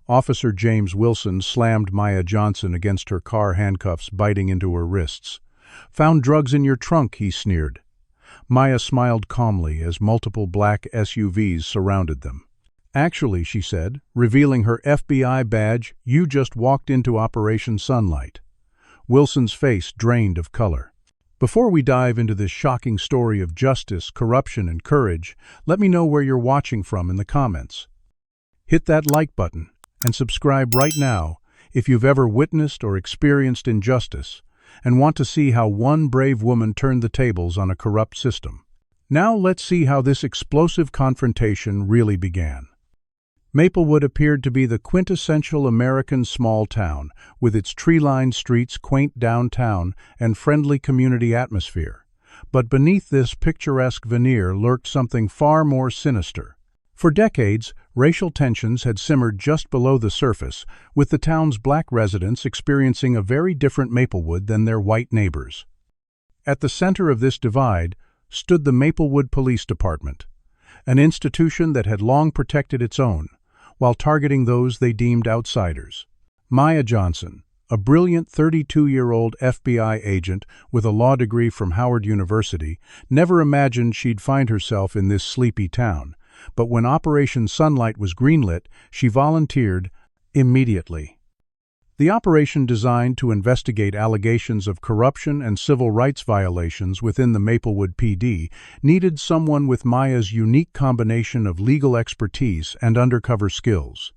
Officer James Wilson slammed Maya Johnson against her car, handcuffs biting into her wrists. "Found drugs in your trunk," he sneered. Maya smiled calmly as multiple black SUVs surrounded them. "Actually," she said, revealing her FBI badge, "you just walked into Operation Sunlight." Wilson's face drained of color. Before we dive into this shocking story of justice, corruption, and courage, let me know where you're watching from in the comments. Hit that like button and subscribe right now if you've ever witnessed or experienced injustice and want to see how one brave woman turned the tables on a corrupt system. Now let's see how this explosive confrontation really began. Maplewood appeared to be the quintessential American small town, with its tree-lined streets, quaint downtown, and friendly community atmosphere. But beneath this picturesque veneer lurked something far more sinister. For decades, racial tensions had simmered just below the surface, with the town's black residents experiencing a very different Maplewood than their white neighbors. At the center of this divide stood the Maplewood Police Department, an institution that had long protected its own, while targeting those they deemed outsiders. Maya Johnson, a brilliant 32-year-old FBI agent with a law degree from Howard University, never imagined she'd find herself in this sleepy town. But when Operation Sunlight was greenlit, she volunteered immediately. The operation, designed to investigate allegations of corruption and civil rights violations within the Maplewood PD, needed someone with Maya's unique combination of legal expertise and undercover skills.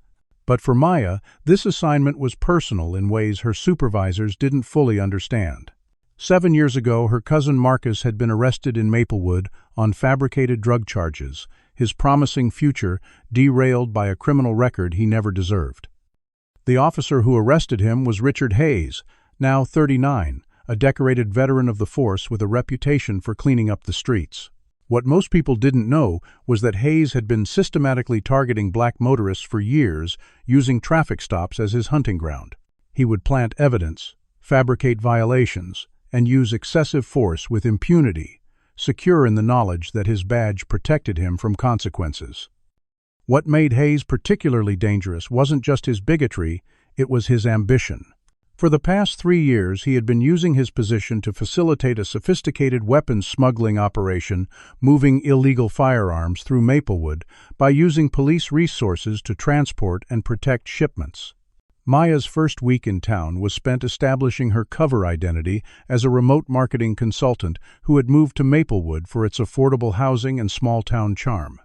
But for Maya, this assignment was personal in ways her supervisors didn't fully understand. 7 years ago, her cousin Marcus had been arrested in Maplewood on fabricated drug charges, his promising future derailed by a criminal record he never deserved. The officer who arrested him was Richard Hayes, now 39, a decorated veteran of the force with a reputation for cleaning up the streets. What most people didn't know was that Hayes had been systematically targeting black motorists for years, using traffic stops as his hunting ground. He would plant evidence, fabricate violations, and use excessive force with impunity, secure in the knowledge that his badge protected him from consequences. What made Hayes particularly dangerous wasn't just his bigotry, it was his ambition. For the past 3 years, he had been using his position to facilitate a sophisticated weapons smuggling operation, moving illegal firearms through Maplewood by using police resources to transport and protect shipments. Maya's first week in town was spent establishing her cover identity as a remote marketing consultant who had moved to Maplewood for its affordable housing and small-town charm.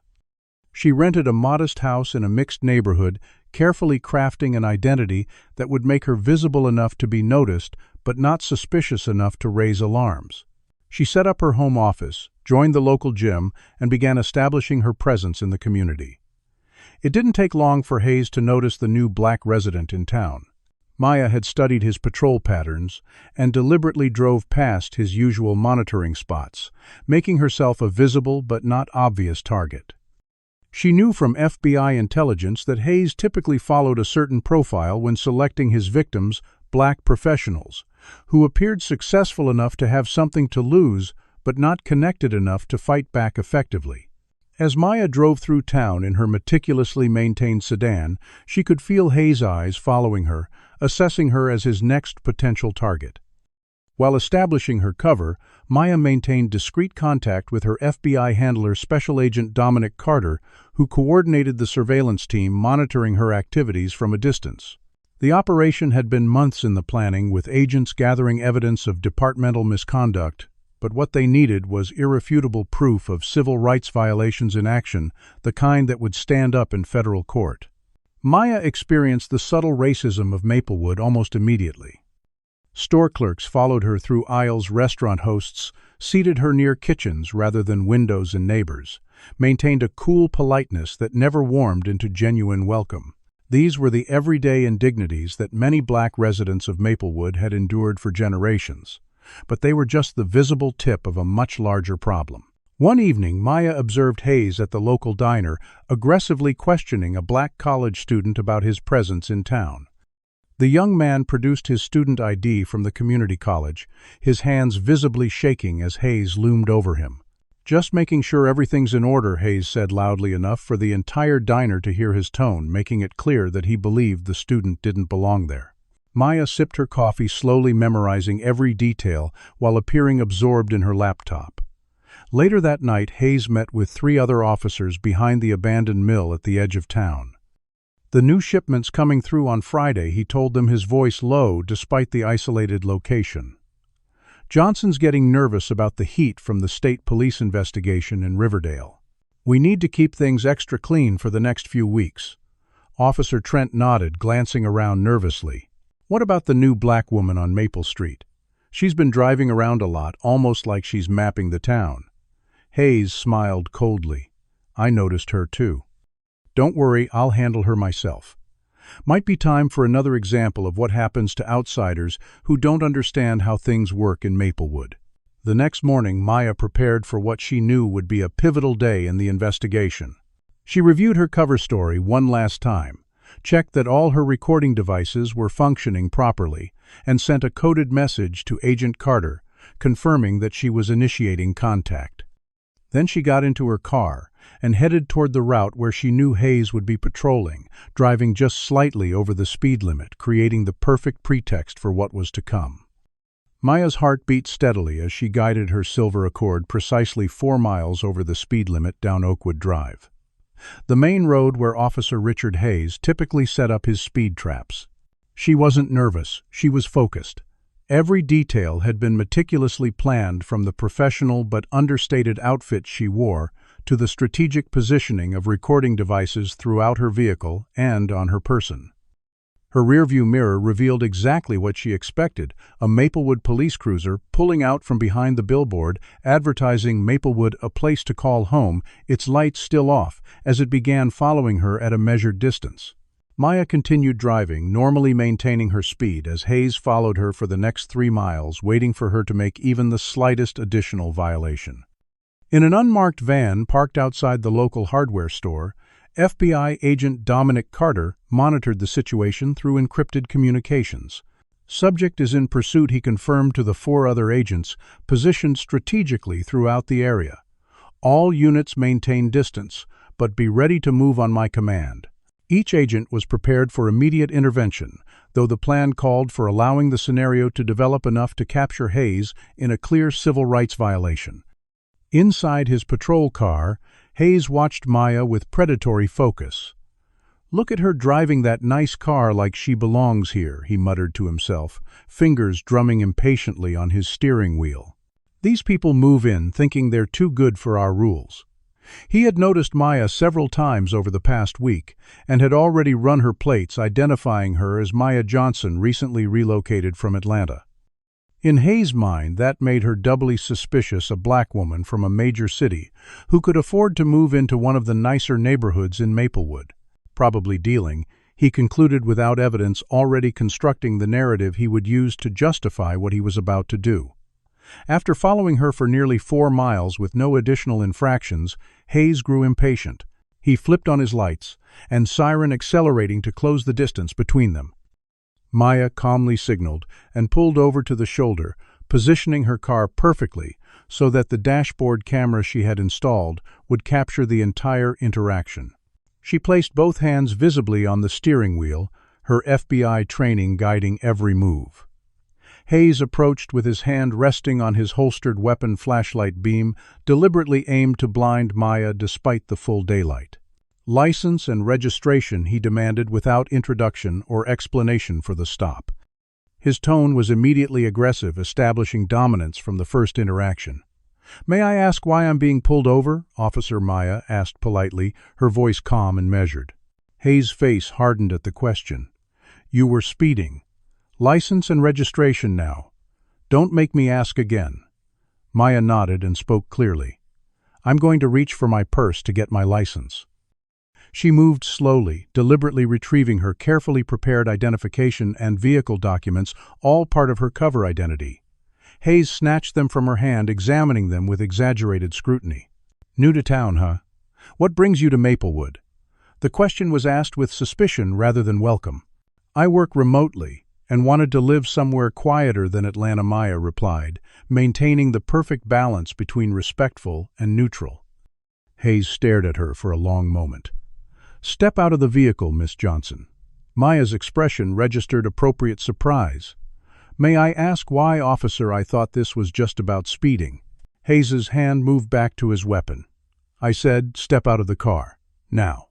She rented a modest house in a mixed neighborhood, carefully crafting an identity that would make her visible enough to be noticed, but not suspicious enough to raise alarms. She set up her home office, joined the local gym, and began establishing her presence in the community. It didn't take long for Hayes to notice the new black resident in town. Maya had studied his patrol patterns and deliberately drove past his usual monitoring spots, making herself a visible but not obvious target. She knew from FBI intelligence that Hayes typically followed a certain profile when selecting his victims, black professionals, who appeared successful enough to have something to lose but not connected enough to fight back effectively. As Maya drove through town in her meticulously maintained sedan, she could feel Hayes' eyes following her, assessing her as his next potential target. While establishing her cover, Maya maintained discreet contact with her FBI handler, Special Agent Dominic Carter, who coordinated the surveillance team monitoring her activities from a distance. The operation had been months in the planning, with agents gathering evidence of departmental misconduct, but what they needed was irrefutable proof of civil rights violations in action, the kind that would stand up in federal court. Maya experienced the subtle racism of Maplewood almost immediately. Store clerks followed her through aisles, restaurant hosts seated her near kitchens rather than windows, and neighbors maintained a cool politeness that never warmed into genuine welcome. These were the everyday indignities that many black residents of Maplewood had endured for generations, but they were just the visible tip of a much larger problem. One evening, Maya observed Hayes at the local diner, aggressively questioning a black college student about his presence in town. The young man produced his student ID from the community college, his hands visibly shaking as Hayes loomed over him. Just making sure everything's in order, Hayes said loudly enough for the entire diner to hear his tone, making it clear that he believed the student didn't belong there. Maya sipped her coffee, slowly memorizing every detail while appearing absorbed in her laptop. Later that night, Hayes met with 3 other officers behind the abandoned mill at the edge of town. The new shipments coming through on Friday, he told them, his voice low despite the isolated location. Johnson's getting nervous about the heat from the state police investigation in Riverdale. We need to keep things extra clean for the next few weeks. Officer Trent nodded, glancing around nervously. What about the new black woman on Maple Street? She's been driving around a lot, almost like she's mapping the town. Hayes smiled coldly. I noticed her too. Don't worry, I'll handle her myself. Might be time for another example of what happens to outsiders who don't understand how things work in Maplewood. The next morning, Maya prepared for what she knew would be a pivotal day in the investigation. She reviewed her cover story one last time, checked that all her recording devices were functioning properly, and sent a coded message to Agent Carter, confirming that she was initiating contact. Then she got into her car and headed toward the route where she knew Hayes would be patrolling, driving just slightly over the speed limit, creating the perfect pretext for what was to come. Maya's heart beat steadily as she guided her silver Accord precisely 4 miles over the speed limit down Oakwood Drive, the main road where Officer Richard Hayes typically set up his speed traps. She wasn't nervous, she was focused. Every detail had been meticulously planned, from the professional but understated outfit she wore to the strategic positioning of recording devices throughout her vehicle and on her person. Her rearview mirror revealed exactly what she expected: a Maplewood police cruiser pulling out from behind the billboard advertising Maplewood, a place to call home, its lights still off, as it began following her at a measured distance. Maya continued driving, normally maintaining her speed, as Hayes followed her for the next 3 miles, waiting for her to make even the slightest additional violation. In an unmarked van parked outside the local hardware store, FBI agent Dominic Carter monitored the situation through encrypted communications. Subject is in pursuit, he confirmed to the 4 other agents positioned strategically throughout the area. All units maintain distance, but be ready to move on my command. Each agent was prepared for immediate intervention, though the plan called for allowing the scenario to develop enough to capture Hayes in a clear civil rights violation. Inside his patrol car, Hayes watched Maya with predatory focus. "Look at her driving that nice car like she belongs here," he muttered to himself, fingers drumming impatiently on his steering wheel. "These people move in thinking they're too good for our rules." He had noticed Maya several times over the past week and had already run her plates, identifying her as Maya Johnson, recently relocated from Atlanta. In Hayes' mind, that made her doubly suspicious, a black woman from a major city who could afford to move into one of the nicer neighborhoods in Maplewood. Probably dealing, he concluded, without evidence, already constructing the narrative he would use to justify what he was about to do. After following her for nearly 4 miles with no additional infractions, Hayes grew impatient. He flipped on his lights, and siren accelerating to close the distance between them. Maya calmly signaled and pulled over to the shoulder, positioning her car perfectly so that the dashboard camera she had installed would capture the entire interaction. She placed both hands visibly on the steering wheel, her FBI training guiding every move. Hayes approached with his hand resting on his holstered weapon flashlight beam, deliberately aimed to blind Maya despite the full daylight. "License and registration," he demanded without introduction or explanation for the stop. His tone was immediately aggressive, establishing dominance from the first interaction. "May I ask why I'm being pulled over?" Officer Maya asked politely, her voice calm and measured. Hayes' face hardened at the question. "You were speeding. License and registration now. Don't make me ask again." Maya nodded and spoke clearly. "I'm going to reach for my purse to get my license." She moved slowly, deliberately retrieving her carefully prepared identification and vehicle documents, all part of her cover identity. Hayes snatched them from her hand, examining them with exaggerated scrutiny. "New to town, huh? What brings you to Maplewood?" The question was asked with suspicion rather than welcome. "I work remotely. and wanted to live somewhere quieter than Atlanta, Maya replied, maintaining the perfect balance between respectful and neutral. Hayes stared at her for a long moment. "Step out of the vehicle, Miss Johnson." Maya's expression registered appropriate surprise. "May I ask why, officer? I thought this was just about speeding." Hayes's hand moved back to his weapon. "I said, step out of the car. Now."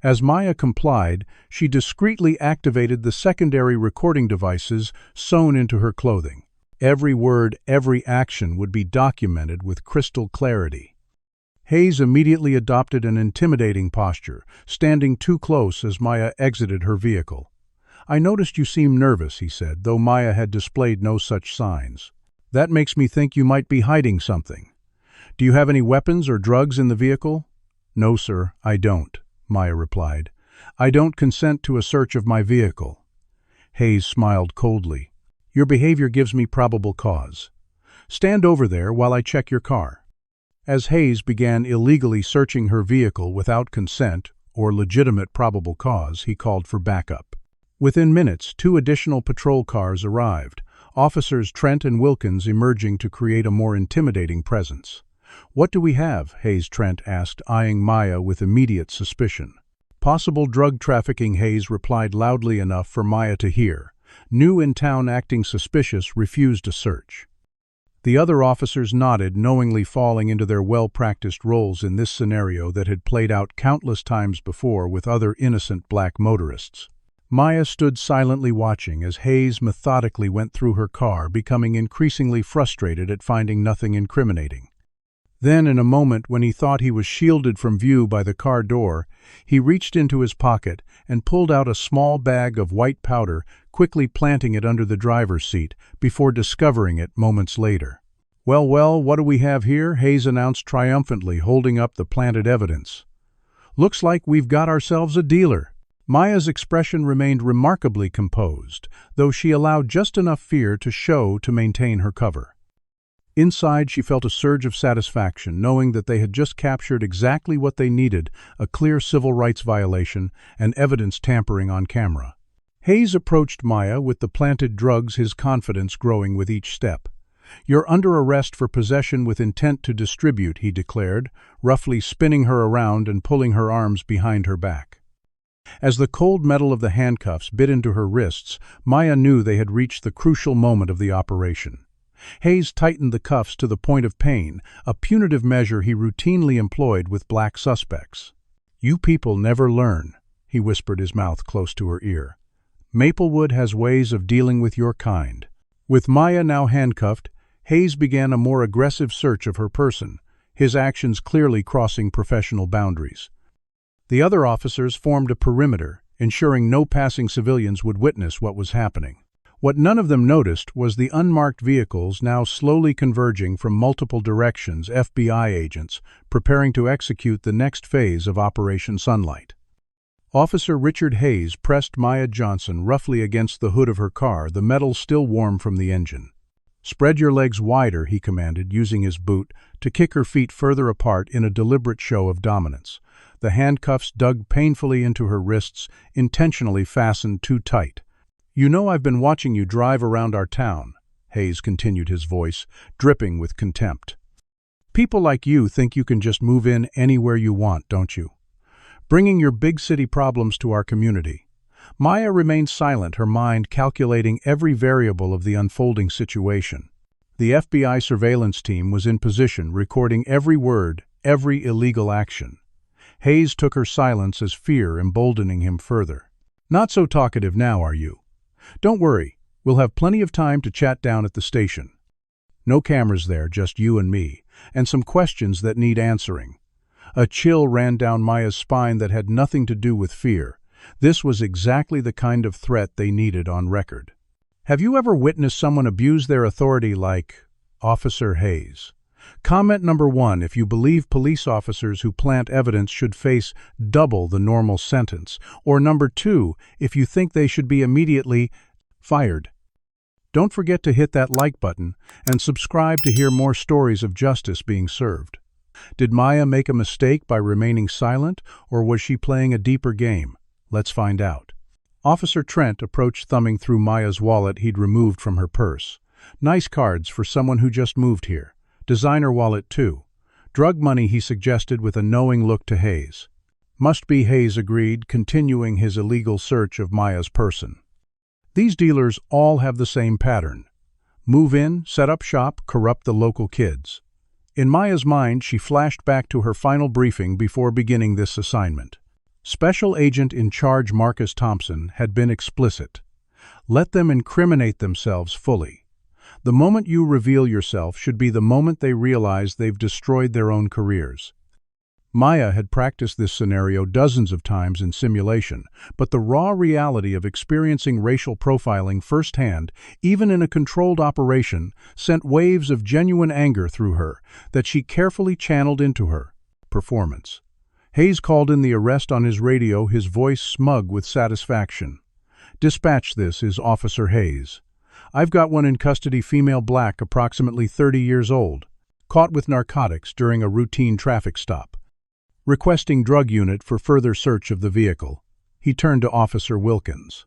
As Maya complied, she discreetly activated the secondary recording devices sewn into her clothing. Every word, every action would be documented with crystal clarity. Hayes immediately adopted an intimidating posture, standing too close as Maya exited her vehicle. "I noticed you seem nervous," he said, though Maya had displayed no such signs. "That makes me think you might be hiding something. Do you have any weapons or drugs in the vehicle?" "No, sir, I don't," Maya replied. "I don't consent to a search of my vehicle." Hayes smiled coldly. "Your behavior gives me probable cause. Stand over there while I check your car." As Hayes began illegally searching her vehicle without consent or legitimate probable cause, he called for backup. Within minutes, 2 additional patrol cars arrived, Officers Trent and Wilkins emerging to create a more intimidating presence. "What do we have?" Hayes Trent asked, eyeing Maya with immediate suspicion. "Possible drug trafficking," Hayes replied loudly enough for Maya to hear. New in town acting suspicious, refused a search. The other officers nodded, knowingly falling into their well-practiced roles in this scenario that had played out countless times before with other innocent black motorists. Maya stood silently watching as Hayes methodically went through her car, becoming increasingly frustrated at finding nothing incriminating. Then, in a moment when he thought he was shielded from view by the car door, he reached into his pocket and pulled out a small bag of white powder, quickly planting it under the driver's seat, before discovering it moments later. Well, what do we have here?" Hayes announced triumphantly, holding up the planted evidence. "Looks like we've got ourselves a dealer." Maya's expression remained remarkably composed, though she allowed just enough fear to show to maintain her cover. Inside, she felt a surge of satisfaction, knowing that they had just captured exactly what they needed, a clear civil rights violation and evidence tampering on camera. Hayes approached Maya with the planted drugs, his confidence growing with each step. "You're under arrest for possession with intent to distribute," he declared, roughly spinning her around and pulling her arms behind her back. As the cold metal of the handcuffs bit into her wrists, Maya knew they had reached the crucial moment of the operation. Hayes tightened the cuffs to the point of pain, a punitive measure he routinely employed with black suspects. "You people never learn," he whispered, his mouth close to her ear. "Maplewood has ways of dealing with your kind." With Maya now handcuffed, Hayes began a more aggressive search of her person, his actions clearly crossing professional boundaries. The other officers formed a perimeter, ensuring no passing civilians would witness what was happening. What none of them noticed was the unmarked vehicles now slowly converging from multiple directions, FBI agents preparing to execute the next phase of Operation Sunlight. Officer Richard Hayes pressed Maya Johnson roughly against the hood of her car, the metal still warm from the engine. "Spread your legs wider," he commanded, using his boot to kick her feet further apart in a deliberate show of dominance. The handcuffs dug painfully into her wrists, intentionally fastened too tight. "You know I've been watching you drive around our town," Hayes continued, his voice dripping with contempt. "People like you think you can just move in anywhere you want, don't you? Bringing your big city problems to our community." Maya remained silent, her mind calculating every variable of the unfolding situation. The FBI surveillance team was in position, recording every word, every illegal action. Hayes took her silence as fear emboldening him further. "Not so talkative now, are you? Don't worry, we'll have plenty of time to chat down at the station. No cameras there, just you and me, and some questions that need answering." A chill ran down Maya's spine that had nothing to do with fear. This was exactly the kind of threat they needed on record. "Have you ever witnessed someone abuse their authority like Officer Hayes? Comment number 1, if you believe police officers who plant evidence should face double the normal sentence, or number 2, if you think they should be immediately fired. Don't forget to hit that like button and subscribe to hear more stories of justice being served. Did Maya make a mistake by remaining silent, or was she playing a deeper game? Let's find out. Officer Trent approached, thumbing through Maya's wallet he'd removed from her purse. Nice cards for someone who just moved here. Designer wallet, too. Drug money, he suggested with a knowing look to Hayes. Must be, Hayes agreed, continuing his illegal search of Maya's person. These dealers all have the same pattern. Move in, set up shop, corrupt the local kids. In Maya's mind, she flashed back to her final briefing before beginning this assignment. Special Agent in Charge Marcus Thompson had been explicit. Let them incriminate themselves fully. The moment you reveal yourself should be the moment they realize they've destroyed their own careers. Maya had practiced this scenario dozens of times in simulation, but the raw reality of experiencing racial profiling firsthand, even in a controlled operation, sent waves of genuine anger through her that she carefully channeled into her performance. Hayes called in the arrest on his radio, his voice smug with satisfaction. "Dispatch this," is Officer Hayes. "I've got one in custody, female, black, approximately 30 years old, caught with narcotics during a routine traffic stop. Requesting drug unit for further search of the vehicle." He turned to Officer Wilkins.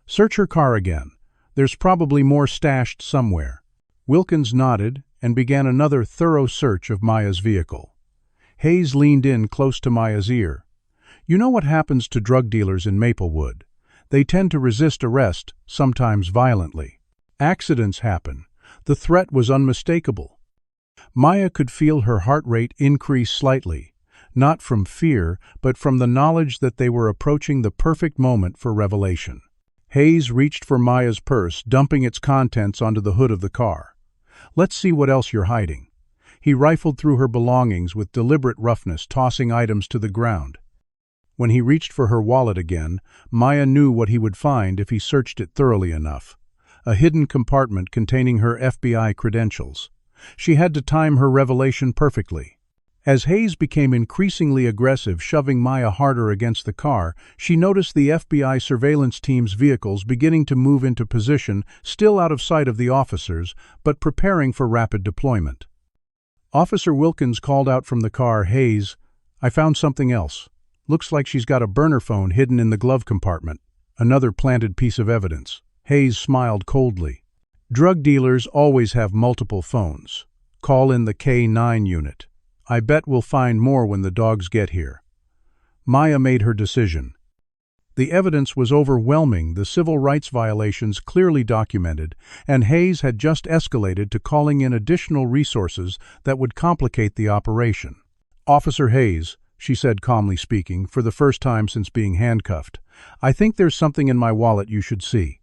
"Search her car again. There's probably more stashed somewhere." Wilkins nodded and began another thorough search of Maya's vehicle. Hayes leaned in close to Maya's ear. "You know what happens to drug dealers in Maplewood. They tend to resist arrest, sometimes violently. Accidents happen. The threat was unmistakable." Maya could feel her heart rate increase slightly, not from fear, but from the knowledge that they were approaching the perfect moment for revelation. Hayes reached for Maya's purse, dumping its contents onto the hood of the car. "Let's see what else you're hiding." He rifled through her belongings with deliberate roughness, tossing items to the ground. When he reached for her wallet again, Maya knew what he would find if he searched it thoroughly enough. A hidden compartment containing her FBI credentials. She had to time her revelation perfectly. As Hayes became increasingly aggressive, shoving Maya harder against the car, she noticed the FBI surveillance team's vehicles beginning to move into position, still out of sight of the officers, but preparing for rapid deployment. Officer Wilkins called out from the car, "Hayes, I found something else. Looks like she's got a burner phone hidden in the glove compartment." Another planted piece of evidence. Hayes smiled coldly. "Drug dealers always have multiple phones. Call in the K9 unit. I bet we'll find more when the dogs get here." Maya made her decision. The evidence was overwhelming, the civil rights violations clearly documented, and Hayes had just escalated to calling in additional resources that would complicate the operation. "Officer Hayes," she said, calmly speaking, for the first time since being handcuffed, "I think there's something in my wallet you should see."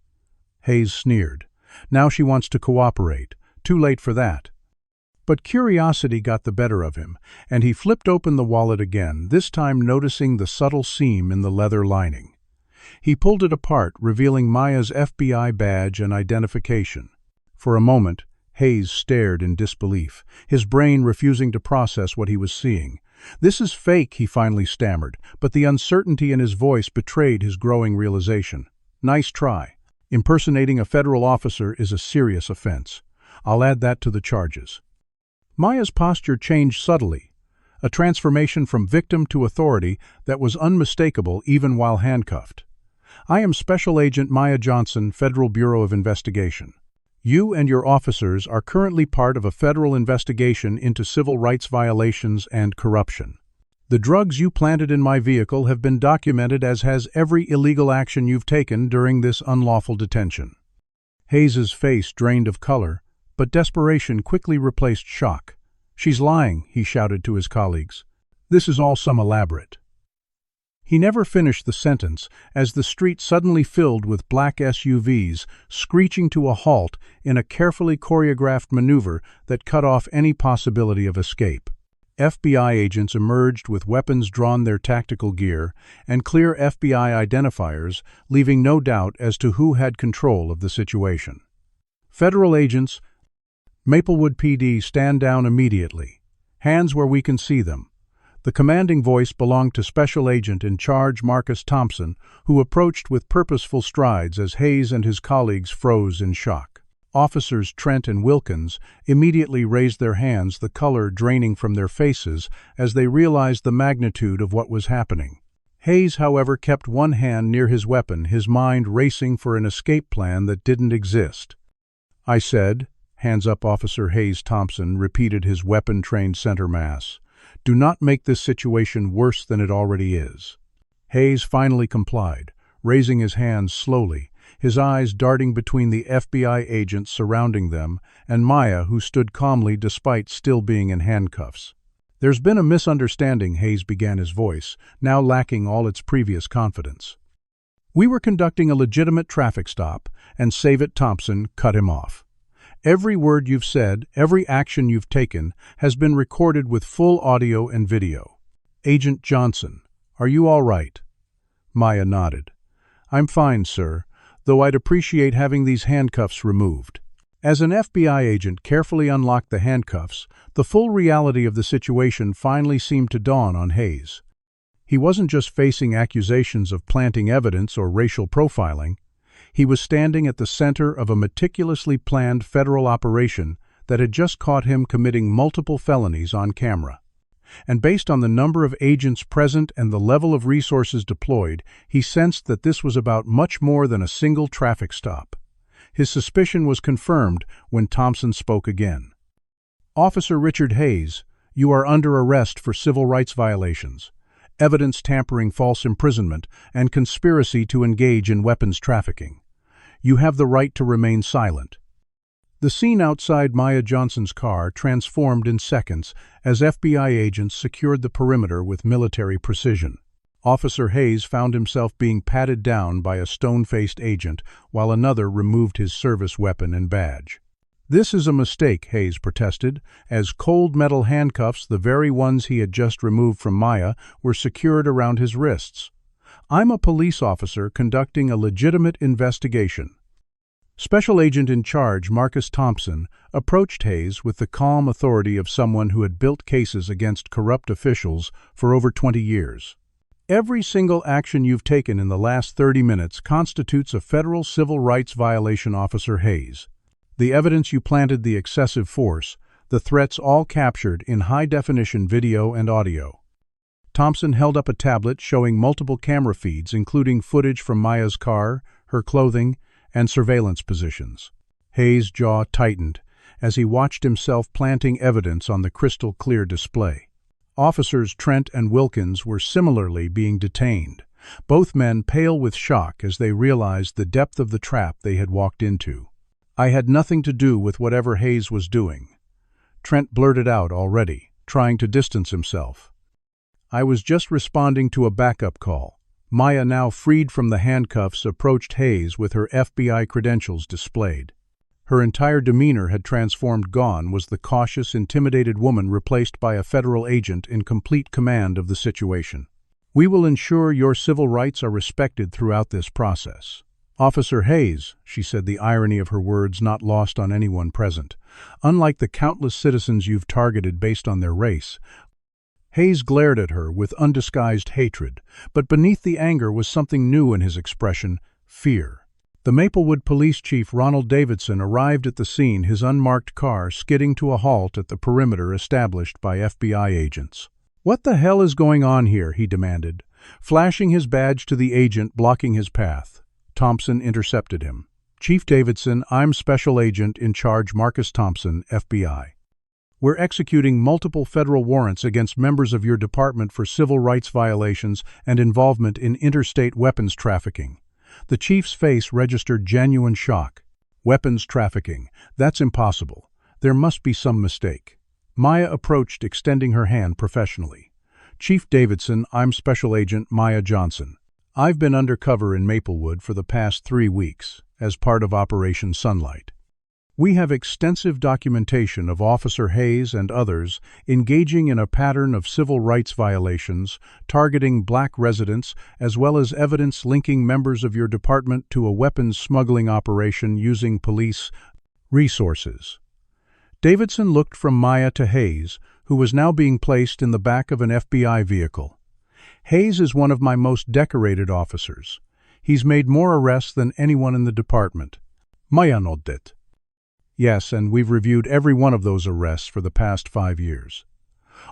Hayes sneered. Now she wants to cooperate. Too late for that. But curiosity got the better of him, and he flipped open the wallet again, this time noticing the subtle seam in the leather lining. He pulled it apart, revealing Maya's FBI badge and identification. For a moment, Hayes stared in disbelief, his brain refusing to process what he was seeing. "This is fake," he finally stammered, but the uncertainty in his voice betrayed his growing realization. "Nice try. Impersonating a federal officer is a serious offense. I'll add that to the charges." Maya's posture changed subtly, a transformation from victim to authority that was unmistakable even while handcuffed. "I am Special Agent Maya Johnson, Federal Bureau of Investigation. You and your officers are currently part of a federal investigation into civil rights violations and corruption. The drugs you planted in my vehicle have been documented, as has every illegal action you've taken during this unlawful detention." Hayes's face drained of color, but desperation quickly replaced shock. "She's lying," he shouted to his colleagues. "This is all some elaborate." He never finished the sentence, as the street suddenly filled with black SUVs, screeching to a halt in a carefully choreographed maneuver that cut off any possibility of escape. FBI agents emerged with weapons drawn, their tactical gear, and clear FBI identifiers, leaving no doubt as to who had control of the situation. "Federal agents, Maplewood PD, stand down immediately. Hands where we can see them." The commanding voice belonged to Special Agent in Charge Marcus Thompson, who approached with purposeful strides as Hayes and his colleagues froze in shock. Officers Trent and Wilkins immediately raised their hands, the color draining from their faces as they realized the magnitude of what was happening. Hayes, however, kept one hand near his weapon, his mind racing for an escape plan that didn't exist. "I said," hands up Officer Hayes Thompson repeated his weapon-trained center mass, "do not make this situation worse than it already is." Hayes finally complied, raising his hands slowly, his eyes darting between the FBI agents surrounding them and Maya, who stood calmly despite still being in handcuffs. "There's been a misunderstanding," Hayes began, his voice now lacking all its previous confidence. "We were conducting a legitimate traffic stop, and Save It Thompson cut him off. Every word you've said, every action you've taken, has been recorded with full audio and video. Agent Johnson, are you all right?" Maya nodded. "I'm fine, sir, though I'd appreciate having these handcuffs removed." As an FBI agent carefully unlocked the handcuffs, the full reality of the situation finally seemed to dawn on Hayes. He wasn't just facing accusations of planting evidence or racial profiling. He was standing at the center of a meticulously planned federal operation that had just caught him committing multiple felonies on camera. And based on the number of agents present and the level of resources deployed, he sensed that this was about much more than a single traffic stop. His suspicion was confirmed when Thompson spoke again. "Officer Richard Hayes, you are under arrest for civil rights violations, evidence tampering, false imprisonment, and conspiracy to engage in weapons trafficking. You have the right to remain silent." The scene outside Maya Johnson's car transformed in seconds as FBI agents secured the perimeter with military precision. Officer Hayes found himself being patted down by a stone-faced agent while another removed his service weapon and badge. "This is a mistake," Hayes protested, as cold metal handcuffs, the very ones he had just removed from Maya, were secured around his wrists. "I'm a police officer conducting a legitimate investigation." Special Agent in Charge Marcus Thompson approached Hayes with the calm authority of someone who had built cases against corrupt officials for over 20 years. "Every single action you've taken in the last 30 minutes constitutes a federal civil rights violation, Officer Hayes. The evidence you planted, the excessive force, the threats, all captured in high-definition video and audio." Thompson held up a tablet showing multiple camera feeds, including footage from Maya's car, her clothing, and surveillance positions. Hayes' jaw tightened as he watched himself planting evidence on the crystal-clear display. Officers Trent and Wilkins were similarly being detained, both men pale with shock as they realized the depth of the trap they had walked into. "I had nothing to do with whatever Hayes was doing," Trent blurted out already, trying to distance himself. "I was just responding to a backup call." Maya, now freed from the handcuffs, approached Hayes with her FBI credentials displayed. Her entire demeanor had transformed. Gone was the cautious, intimidated woman, replaced by a federal agent in complete command of the situation. "We will ensure your civil rights are respected throughout this process." "Officer Hayes," she said, the irony of her words not lost on anyone present, "unlike the countless citizens you've targeted based on their race." Hayes glared at her with undisguised hatred, but beneath the anger was something new in his expression: fear. The Maplewood Police Chief Ronald Davidson arrived at the scene, his unmarked car skidding to a halt at the perimeter established by FBI agents. "What the hell is going on here?" he demanded, flashing his badge to the agent blocking his path. Thompson intercepted him. "Chief Davidson, I'm Special Agent in Charge Marcus Thompson, FBI. We're executing multiple federal warrants against members of your department for civil rights violations and involvement in interstate weapons trafficking." The chief's face registered genuine shock. "Weapons trafficking? That's impossible. There must be some mistake." Maya approached, extending her hand professionally. "Chief Davidson, I'm Special Agent Maya Johnson. I've been undercover in Maplewood for the past 3 weeks as part of Operation Sunlight. We have extensive documentation of Officer Hayes and others engaging in a pattern of civil rights violations, targeting black residents, as well as evidence linking members of your department to a weapons smuggling operation using police resources." Davidson looked from Maya to Hayes, who was now being placed in the back of an FBI vehicle. "Hayes is one of my most decorated officers. He's made more arrests than anyone in the department." Maya nodded. "Yes, and we've reviewed every one of those arrests for the past 5 years."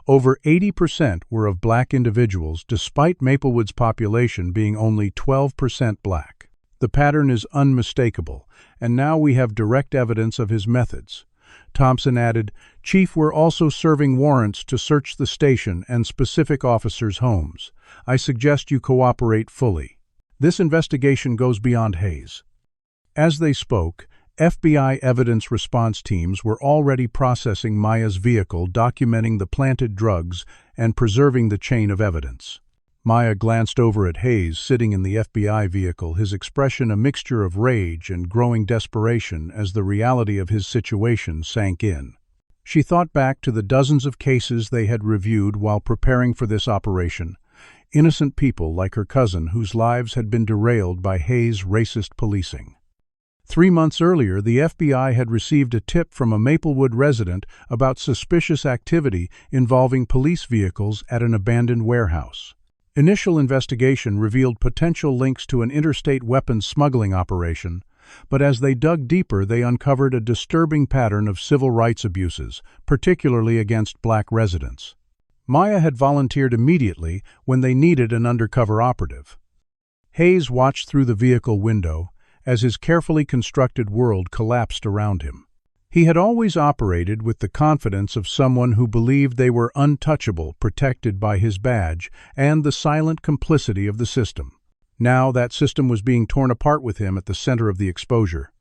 Over 80% were of black individuals, despite Maplewood's population being only 12% black. The pattern is unmistakable, and now we have direct evidence of his methods. Thompson added, "Chief, we're also serving warrants to search the station and specific officers' homes. I suggest you cooperate fully. This investigation goes beyond Hayes." As they spoke, FBI evidence response teams were already processing Maya's vehicle, documenting the planted drugs and preserving the chain of evidence. Maya glanced over at Hayes, sitting in the FBI vehicle, his expression a mixture of rage and growing desperation as the reality of his situation sank in. She thought back to the dozens of cases they had reviewed while preparing for this operation, innocent people like her cousin whose lives had been derailed by Hayes' racist policing. 3 months earlier, the FBI had received a tip from a Maplewood resident about suspicious activity involving police vehicles at an abandoned warehouse. Initial investigation revealed potential links to an interstate weapons smuggling operation, but as they dug deeper, they uncovered a disturbing pattern of civil rights abuses, particularly against black residents. Maya had volunteered immediately when they needed an undercover operative. Hayes watched through the vehicle window as his carefully constructed world collapsed around him. He had always operated with the confidence of someone who believed they were untouchable, protected by his badge and the silent complicity of the system. Now that system was being torn apart with him at the center of the exposure.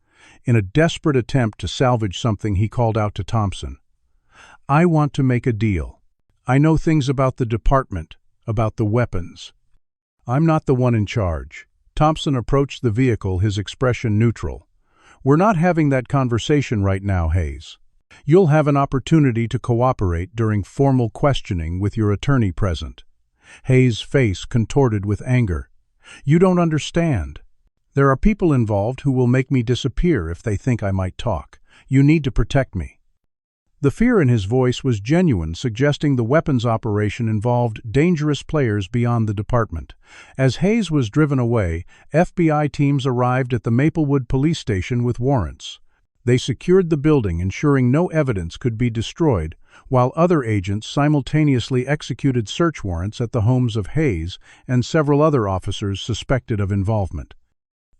In a desperate attempt to salvage something, he called out to Thompson, "I want to make a deal. I know things about the department, about the weapons. I'm not the one in charge." Thompson approached the vehicle, his expression neutral. "We're not having that conversation right now, Hayes. You'll have an opportunity to cooperate during formal questioning with your attorney present." Hayes' face contorted with anger. "You don't understand. There are people involved who will make me disappear if they think I might talk. You need to protect me." The fear in his voice was genuine, suggesting the weapons operation involved dangerous players beyond the department. As Hayes was driven away, FBI teams arrived at the Maplewood police station with warrants. They secured the building, ensuring no evidence could be destroyed, while other agents simultaneously executed search warrants at the homes of Hayes and several other officers suspected of involvement.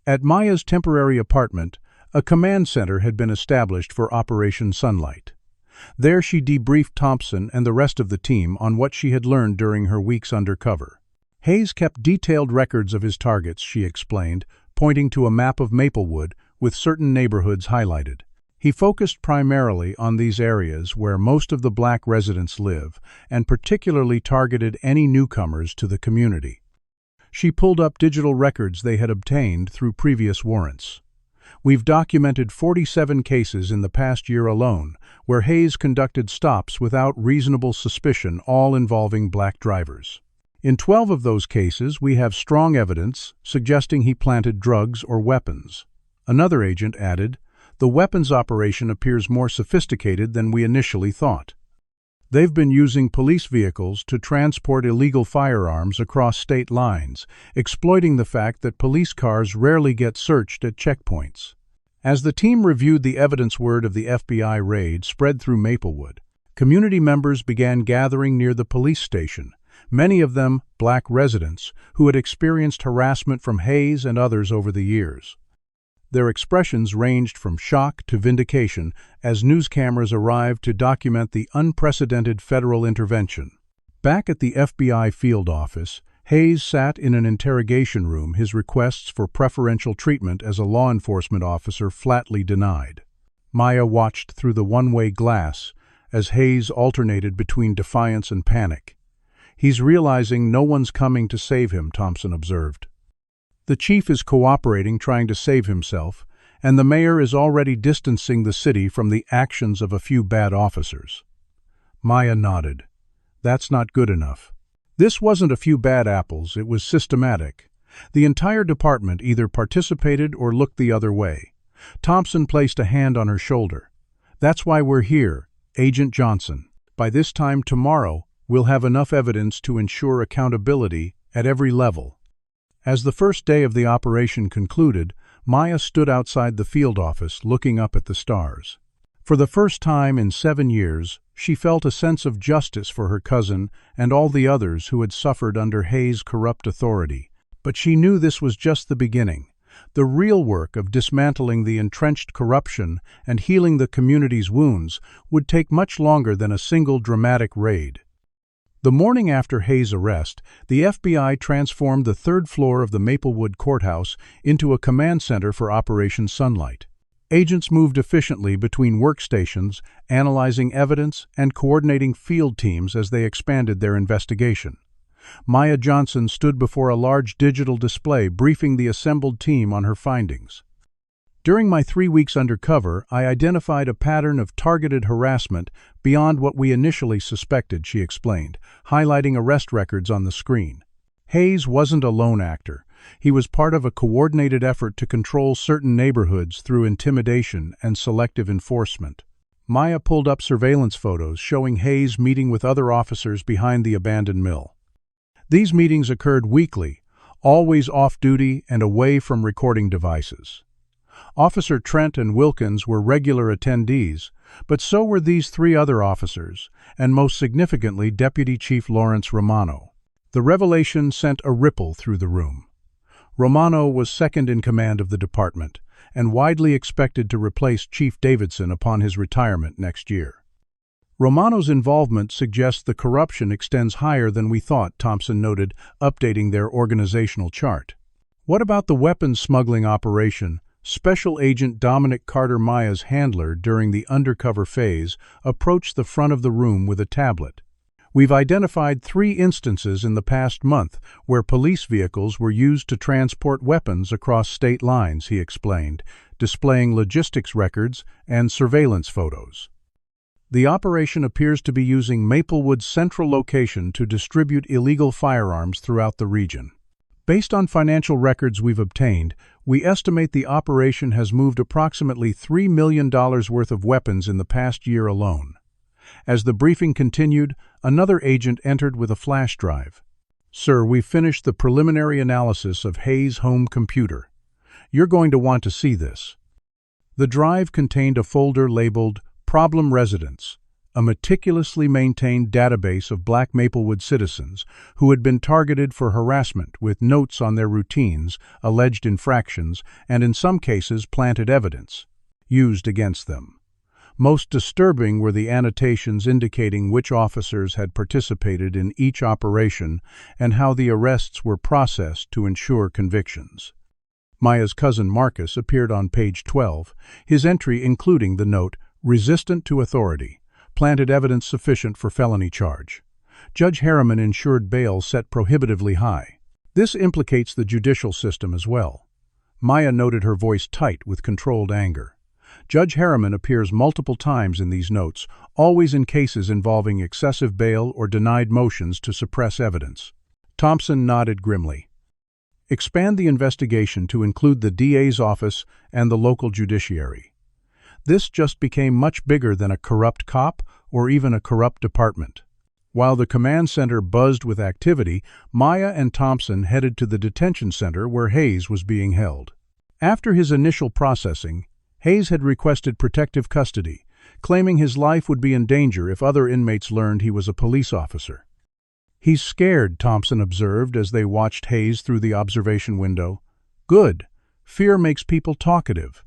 At Maya's temporary apartment, a command center had been established for Operation Sunlight. There she debriefed Thompson and the rest of the team on what she had learned during her weeks undercover. Hayes kept detailed records of his targets, she explained, pointing to a map of Maplewood with certain neighborhoods highlighted. He focused primarily on these areas where most of the black residents live, and particularly targeted any newcomers to the community. She pulled up digital records they had obtained through previous warrants. "We've documented 47 cases in the past year alone, where Hayes conducted stops without reasonable suspicion, all involving black drivers. In 12 of those cases, we have strong evidence suggesting he planted drugs or weapons." Another agent added, "The weapons operation appears more sophisticated than we initially thought. They've been using police vehicles to transport illegal firearms across state lines, exploiting the fact that police cars rarely get searched at checkpoints." As the team reviewed the evidence, word of the FBI raid spread through Maplewood. Community members began gathering near the police station, many of them black residents who had experienced harassment from Hayes and others over the years. Their expressions ranged from shock to vindication as news cameras arrived to document the unprecedented federal intervention. Back at the FBI field office, Hayes sat in an interrogation room, his requests for preferential treatment as a law enforcement officer flatly denied. Maya watched through the one-way glass as Hayes alternated between defiance and panic. "He's realizing no one's coming to save him," Thompson observed. "The chief is cooperating, trying to save himself, and the mayor is already distancing the city from the actions of a few bad officers." Maya nodded. "That's not good enough. This wasn't a few bad apples, it was systematic. The entire department either participated or looked the other way." Thompson placed a hand on her shoulder. "That's why we're here, Agent Johnson. By this time tomorrow, we'll have enough evidence to ensure accountability at every level." As the first day of the operation concluded, Maya stood outside the field office looking up at the stars. For the first time in 7 years, she felt a sense of justice for her cousin and all the others who had suffered under Hayes' corrupt authority. But she knew this was just the beginning. The real work of dismantling the entrenched corruption and healing the community's wounds would take much longer than a single dramatic raid. The morning after Hayes' arrest, the FBI transformed the 3rd floor of the Maplewood Courthouse into a command center for Operation Sunlight. Agents moved efficiently between workstations, analyzing evidence and coordinating field teams as they expanded their investigation. Maya Johnson stood before a large digital display briefing the assembled team on her findings. During my 3 weeks undercover, I identified a pattern of targeted harassment beyond what we initially suspected, she explained, highlighting arrest records on the screen. Hayes wasn't a lone actor. He was part of a coordinated effort to control certain neighborhoods through intimidation and selective enforcement. Maya pulled up surveillance photos showing Hayes meeting with other officers behind the abandoned mill. These meetings occurred weekly, always off-duty and away from recording devices. Officer Trent and Wilkins were regular attendees, but so were these 3 other officers, and most significantly Deputy Chief Lawrence Romano. The revelation sent a ripple through the room. Romano was second in command of the department, and widely expected to replace Chief Davidson upon his retirement next year. Romano's involvement suggests the corruption extends higher than we thought, Thompson noted, updating their organizational chart. What about the weapons smuggling operation? Special Agent Dominic Carter, Maya's handler during the undercover phase, approached the front of the room with a tablet. We've identified 3 instances in the past month where police vehicles were used to transport weapons across state lines, he explained, displaying logistics records and surveillance photos. The operation appears to be using Maplewood's central location to distribute illegal firearms throughout the region. Based on financial records we've obtained, we estimate the operation has moved approximately $3 million worth of weapons in the past year alone. As the briefing continued, another agent entered with a flash drive. "Sir, we've finished the preliminary analysis of Hayes' home computer. You're going to want to see this." The drive contained a folder labeled Problem Residents, a meticulously maintained database of Black Maplewood citizens who had been targeted for harassment with notes on their routines, alleged infractions, and in some cases planted evidence used against them. Most disturbing were the annotations indicating which officers had participated in each operation and how the arrests were processed to ensure convictions. Maya's cousin Marcus appeared on page 12, his entry including the note, "Resistant to authority, planted evidence sufficient for felony charge." Judge Harriman ensured bail set prohibitively high. This implicates the judicial system as well. Maya noted, her voice tight with controlled anger. Judge Harriman appears multiple times in these notes, always in cases involving excessive bail or denied motions to suppress evidence. Thompson nodded grimly. "Expand the investigation to include the DA's office and the local judiciary." This just became much bigger than a corrupt cop or even a corrupt department. While the command center buzzed with activity, Maya and Thompson headed to the detention center where Hayes was being held. After his initial processing, Hayes had requested protective custody, claiming his life would be in danger if other inmates learned he was a police officer. "He's scared," Thompson observed as they watched Hayes through the observation window. "Good. Fear makes people talkative."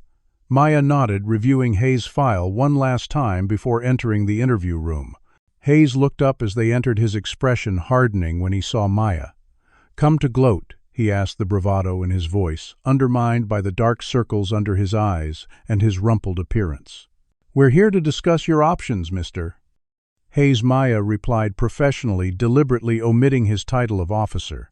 Maya nodded, reviewing Hayes' file one last time before entering the interview room. Hayes looked up as they entered, his expression hardening when he saw Maya. "Come to gloat?" he asked, the bravado in his voice, undermined by the dark circles under his eyes and his rumpled appearance. "We're here to discuss your options, mister." Hayes. Maya replied professionally, deliberately omitting his title of officer.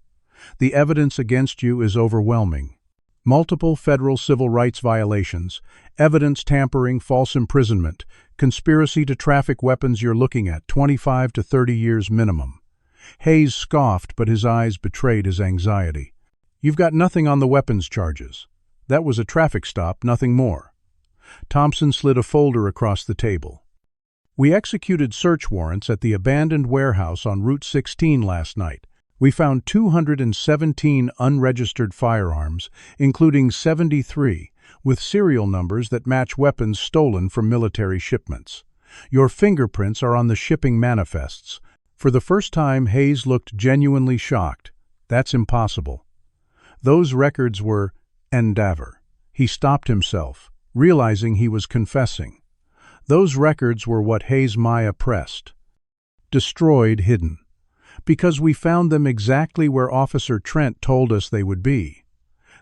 "The evidence against you is overwhelming. Multiple federal civil rights violations, evidence tampering, false imprisonment, conspiracy to traffic weapons. You're looking at 25 to 30 years minimum." Hayes scoffed, but his eyes betrayed his anxiety. "You've got nothing on the weapons charges. That was a traffic stop, nothing more." Thompson slid a folder across the table. "We executed search warrants at the abandoned warehouse on Route 16 last night. We found 217 unregistered firearms, including 73, with serial numbers that match weapons stolen from military shipments. Your fingerprints are on the shipping manifests. For the first time, Hayes looked genuinely shocked. That's impossible. Those records were endeavor. He stopped himself, realizing he was confessing. Those records were what Hayes Maya pressed. Destroyed, hidden. Because we found them exactly where Officer Trent told us they would be.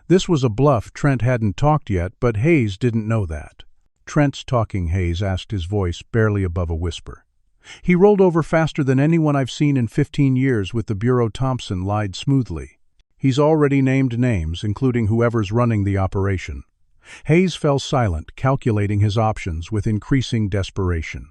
This was a bluff. Trent hadn't talked yet, but Hayes didn't know that. "Trent's talking," Hayes asked, his voice barely above a whisper. "He rolled over faster than anyone I've seen in 15 years with the Bureau." Thompson lied smoothly. "He's already named names, including whoever's running the operation." Hayes fell silent, calculating his options with increasing desperation.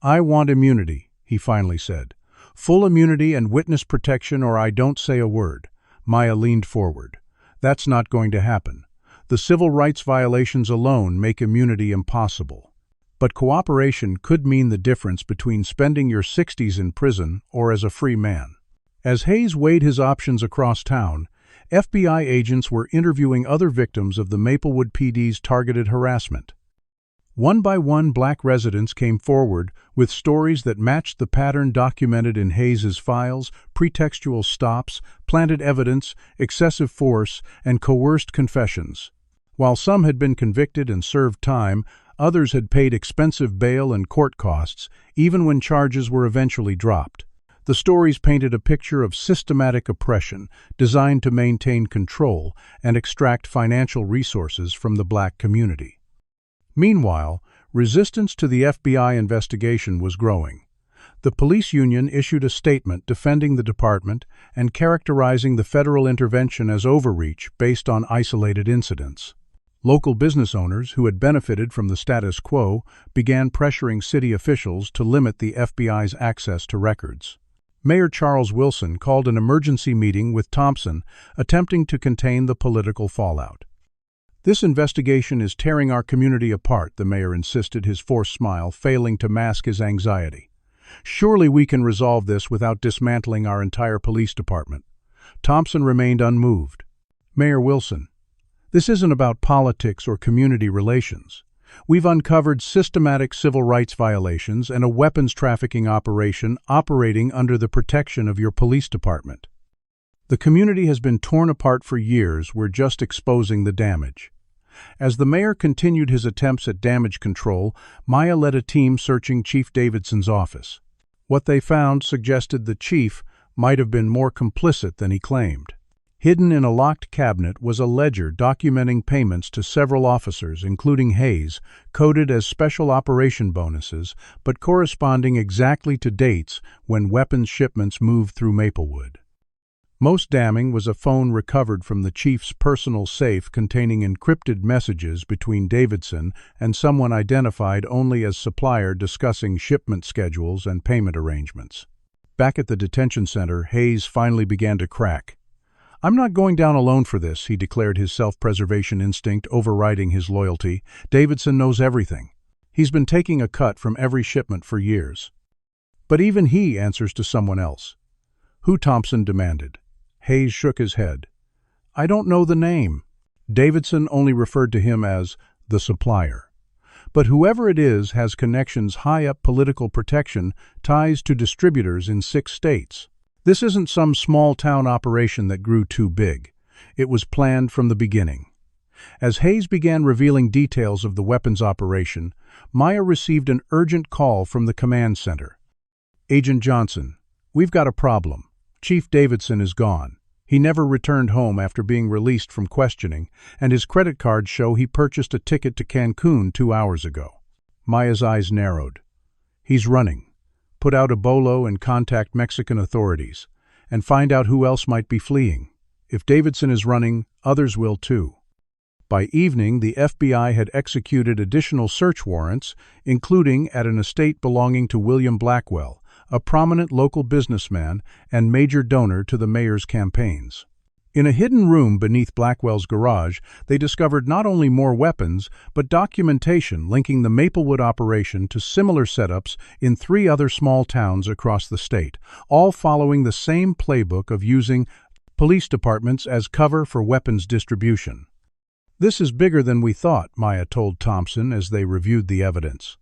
"I want immunity," he finally said. "Full immunity and witness protection, or I don't say a word." Maya leaned forward. "That's not going to happen. The civil rights violations alone make immunity impossible. But cooperation could mean the difference between spending your 60s in prison or as a free man." As Hayes weighed his options across town, FBI agents were interviewing other victims of the Maplewood PD's targeted harassment. One by one, Black residents came forward with stories that matched the pattern documented in Hayes's files: pretextual stops, planted evidence, excessive force, and coerced confessions. While some had been convicted and served time, others had paid expensive bail and court costs, even when charges were eventually dropped. The stories painted a picture of systematic oppression designed to maintain control and extract financial resources from the Black community. Meanwhile, resistance to the FBI investigation was growing. The police union issued a statement defending the department and characterizing the federal intervention as overreach based on isolated incidents. Local business owners who had benefited from the status quo began pressuring city officials to limit the FBI's access to records. Mayor Charles Wilson called an emergency meeting with Thompson, attempting to contain the political fallout. "This investigation is tearing our community apart," the mayor insisted, his forced smile failing to mask his anxiety. "Surely we can resolve this without dismantling our entire police department." Thompson remained unmoved. "Mayor Wilson, this isn't about politics or community relations. We've uncovered systematic civil rights violations and a weapons trafficking operation operating under the protection of your police department. The community has been torn apart for years. We're just exposing the damage." As the mayor continued his attempts at damage control, Maya led a team searching Chief Davidson's office. What they found suggested the chief might have been more complicit than he claimed. Hidden in a locked cabinet was a ledger documenting payments to several officers, including Hayes, coded as special operation bonuses, but corresponding exactly to dates when weapons shipments moved through Maplewood. Most damning was a phone recovered from the chief's personal safe containing encrypted messages between Davidson and someone identified only as supplier, discussing shipment schedules and payment arrangements. Back at the detention center, Hayes finally began to crack. "I'm not going down alone for this," he declared, his self-preservation instinct overriding his loyalty. "Davidson knows everything. He's been taking a cut from every shipment for years. But even he answers to someone else." "Who?" Thompson demanded. Hayes shook his head. "I don't know the name." Davidson only referred to him as the supplier. "But whoever it is has connections high up, political protection, ties to distributors in 6 states. This isn't some small-town operation that grew too big. It was planned from the beginning." As Hayes began revealing details of the weapons operation, Maya received an urgent call from the command center. "Agent Johnson, we've got a problem. Chief Davidson is gone. He never returned home after being released from questioning, and his credit cards show he purchased a ticket to Cancun 2 hours ago." Maya's eyes narrowed. "He's running. Put out a bolo and contact Mexican authorities, and find out who else might be fleeing. If Davidson is running, others will too." By evening, the FBI had executed additional search warrants, including at an estate belonging to William Blackwell, a prominent local businessman and major donor to the mayor's campaigns. In a hidden room beneath Blackwell's garage, they discovered not only more weapons, but documentation linking the Maplewood operation to similar setups in 3 other small towns across the state, all following the same playbook of using police departments as cover for weapons distribution. "This is bigger than we thought," Maya told Thompson as they reviewed the evidence.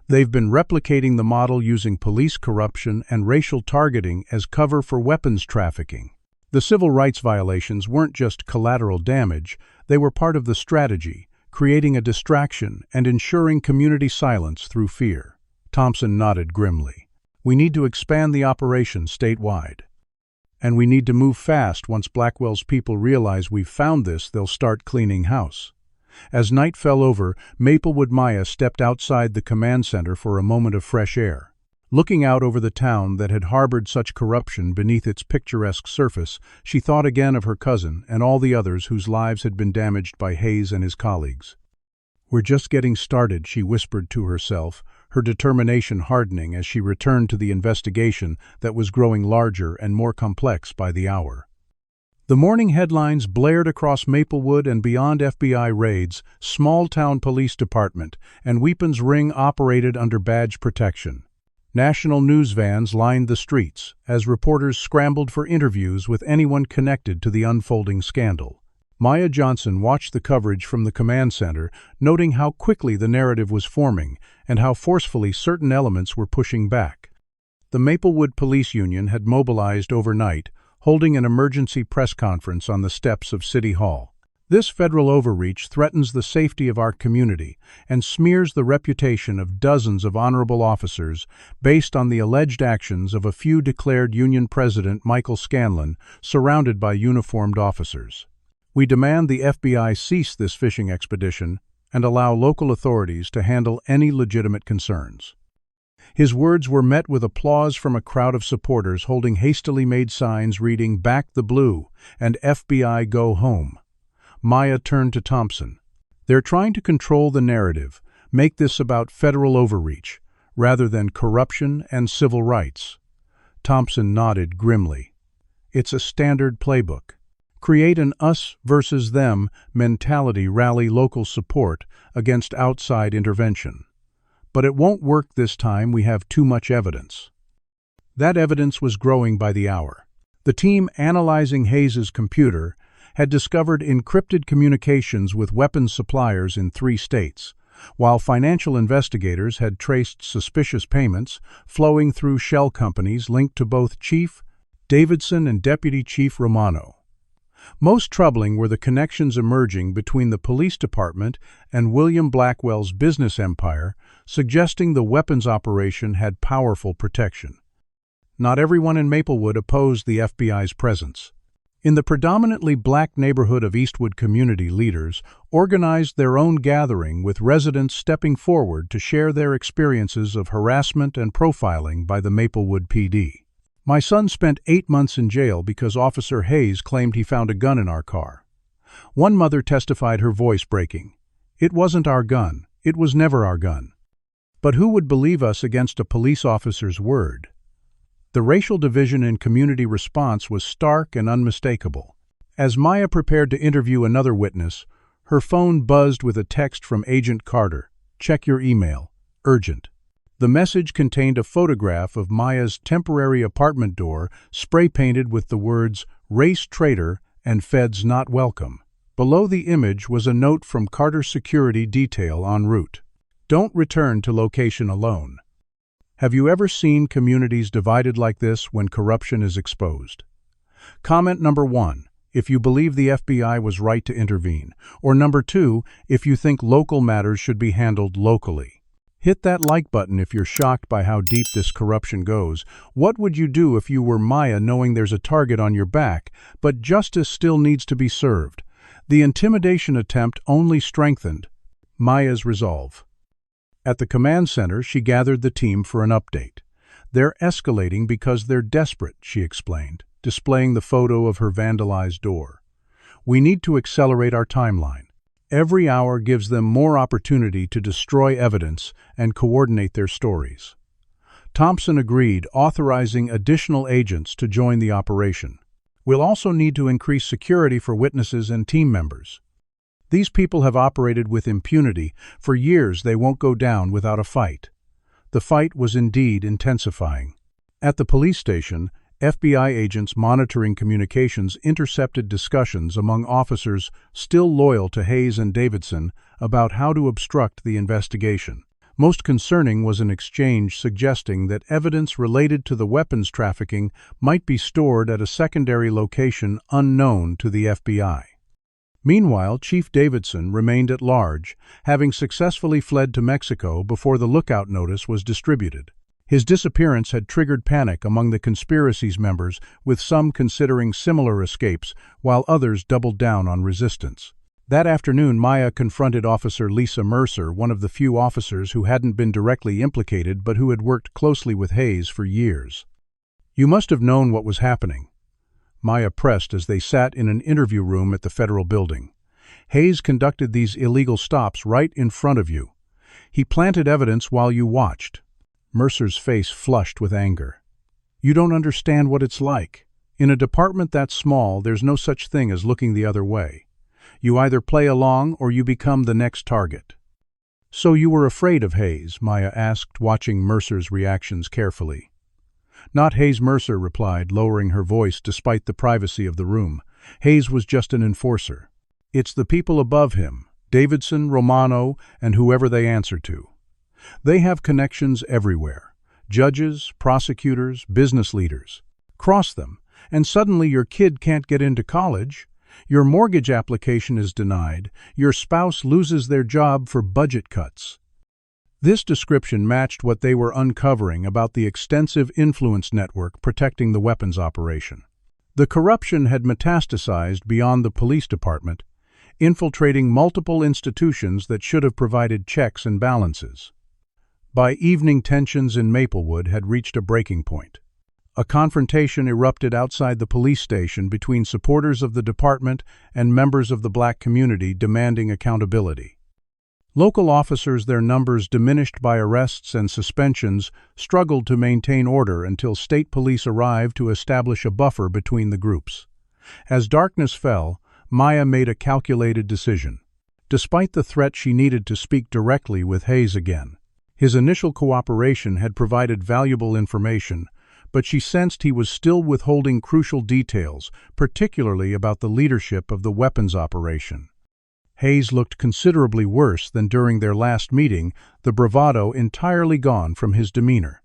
"They've been replicating the model using police corruption and racial targeting as cover for weapons trafficking. The civil rights violations weren't just collateral damage, they were part of the strategy, creating a distraction and ensuring community silence through fear." Thompson nodded grimly. "We need to expand the operation statewide. And we need to move fast. Once Blackwell's people realize we've found this, they'll start cleaning house." As night fell over, Maplewood Maya stepped outside the command center for a moment of fresh air. Looking out over the town that had harbored such corruption beneath its picturesque surface, she thought again of her cousin and all the others whose lives had been damaged by Hayes and his colleagues. "We're just getting started," she whispered to herself, her determination hardening as she returned to the investigation that was growing larger and more complex by the hour. The morning headlines blared across Maplewood and beyond. FBI raids, small-town police department, and weapons ring operated under badge protection. National news vans lined the streets as reporters scrambled for interviews with anyone connected to the unfolding scandal. Maya Johnson watched the coverage from the command center, noting how quickly the narrative was forming and how forcefully certain elements were pushing back. The Maplewood Police Union had mobilized overnight, holding an emergency press conference on the steps of City Hall. "This federal overreach threatens the safety of our community and smears the reputation of dozens of honorable officers based on the alleged actions of a few," declared Union President Michael Scanlon, surrounded by uniformed officers. "We demand the FBI cease this fishing expedition and allow local authorities to handle any legitimate concerns." His words were met with applause from a crowd of supporters holding hastily made signs reading "Back the Blue" and "FBI Go Home." Maya turned to Thompson. "They're trying to control the narrative, make this about federal overreach, rather than corruption and civil rights." Thompson nodded grimly. "It's a standard playbook. Create an us versus them mentality, rally local support against outside intervention. But it won't work this time. We have too much evidence." That evidence was growing by the hour. The team analyzing Hayes's computer had discovered encrypted communications with weapons suppliers in 3 states, while financial investigators had traced suspicious payments flowing through shell companies linked to both Chief Davidson and Deputy Chief Romano. Most troubling were the connections emerging between the police department and William Blackwell's business empire, suggesting the weapons operation had powerful protection. Not everyone in Maplewood opposed the FBI's presence. In the predominantly black neighborhood of Eastwood, community leaders organized their own gathering with residents stepping forward to share their experiences of harassment and profiling by the Maplewood PD. "My son spent 8 months in jail because Officer Hayes claimed he found a gun in our car." One mother testified, her voice breaking. "It wasn't our gun. It was never our gun. But who would believe us against a police officer's word?" The racial division in community response was stark and unmistakable. As Maya prepared to interview another witness, her phone buzzed with a text from Agent Carter. "Check your email. Urgent." The message contained a photograph of Maya's temporary apartment door spray-painted with the words "Race Traitor" and "Feds Not Welcome." Below the image was a note from Carter's security detail en route. "Don't return to location alone." Have you ever seen communities divided like this when corruption is exposed? Comment number 1, if you believe the FBI was right to intervene, or number 2, if you think local matters should be handled locally. Hit that like button if you're shocked by how deep this corruption goes. What would you do if you were Maya, knowing there's a target on your back, but justice still needs to be served? The intimidation attempt only strengthened Maya's resolve. At the command center, she gathered the team for an update. "They're escalating because they're desperate," she explained, displaying the photo of her vandalized door. "We need to accelerate our timeline. Every hour gives them more opportunity to destroy evidence and coordinate their stories." Thompson agreed, authorizing additional agents to join the operation. "We'll also need to increase security for witnesses and team members. These people have operated with impunity for years. They won't go down without a fight." The fight was indeed intensifying. At the police station, FBI agents monitoring communications intercepted discussions among officers still loyal to Hayes and Davidson about how to obstruct the investigation. Most concerning was an exchange suggesting that evidence related to the weapons trafficking might be stored at a secondary location unknown to the FBI. Meanwhile, Chief Davidson remained at large, having successfully fled to Mexico before the lookout notice was distributed. His disappearance had triggered panic among the conspiracy's members, with some considering similar escapes, while others doubled down on resistance. That afternoon, Maya confronted Officer Lisa Mercer, one of the few officers who hadn't been directly implicated but who had worked closely with Hayes for years. "You must have known what was happening," Maya pressed as they sat in an interview room at the federal building. "Hayes conducted these illegal stops right in front of you. He planted evidence while you watched." Mercer's face flushed with anger. "You don't understand what it's like. In a department that small, there's no such thing as looking the other way. You either play along or you become the next target." "So you were afraid of Hayes?" Maya asked, watching Mercer's reactions carefully. "Not Hayes," Mercer replied, lowering her voice despite the privacy of the room. "Hayes was just an enforcer. It's the people above him, Davidson, Romano, and whoever they answer to. They have connections everywhere. Judges, prosecutors, business leaders. Cross them, and suddenly your kid can't get into college. Your mortgage application is denied. Your spouse loses their job for budget cuts." This description matched what they were uncovering about the extensive influence network protecting the weapons operation. The corruption had metastasized beyond the police department, infiltrating multiple institutions that should have provided checks and balances. By evening, tensions in Maplewood had reached a breaking point. A confrontation erupted outside the police station between supporters of the department and members of the black community demanding accountability. Local officers, their numbers diminished by arrests and suspensions, struggled to maintain order until state police arrived to establish a buffer between the groups. As darkness fell, Maya made a calculated decision. Despite the threat, she needed to speak directly with Hayes again. His initial cooperation had provided valuable information, but she sensed he was still withholding crucial details, particularly about the leadership of the weapons operation. Hayes looked considerably worse than during their last meeting, the bravado entirely gone from his demeanor.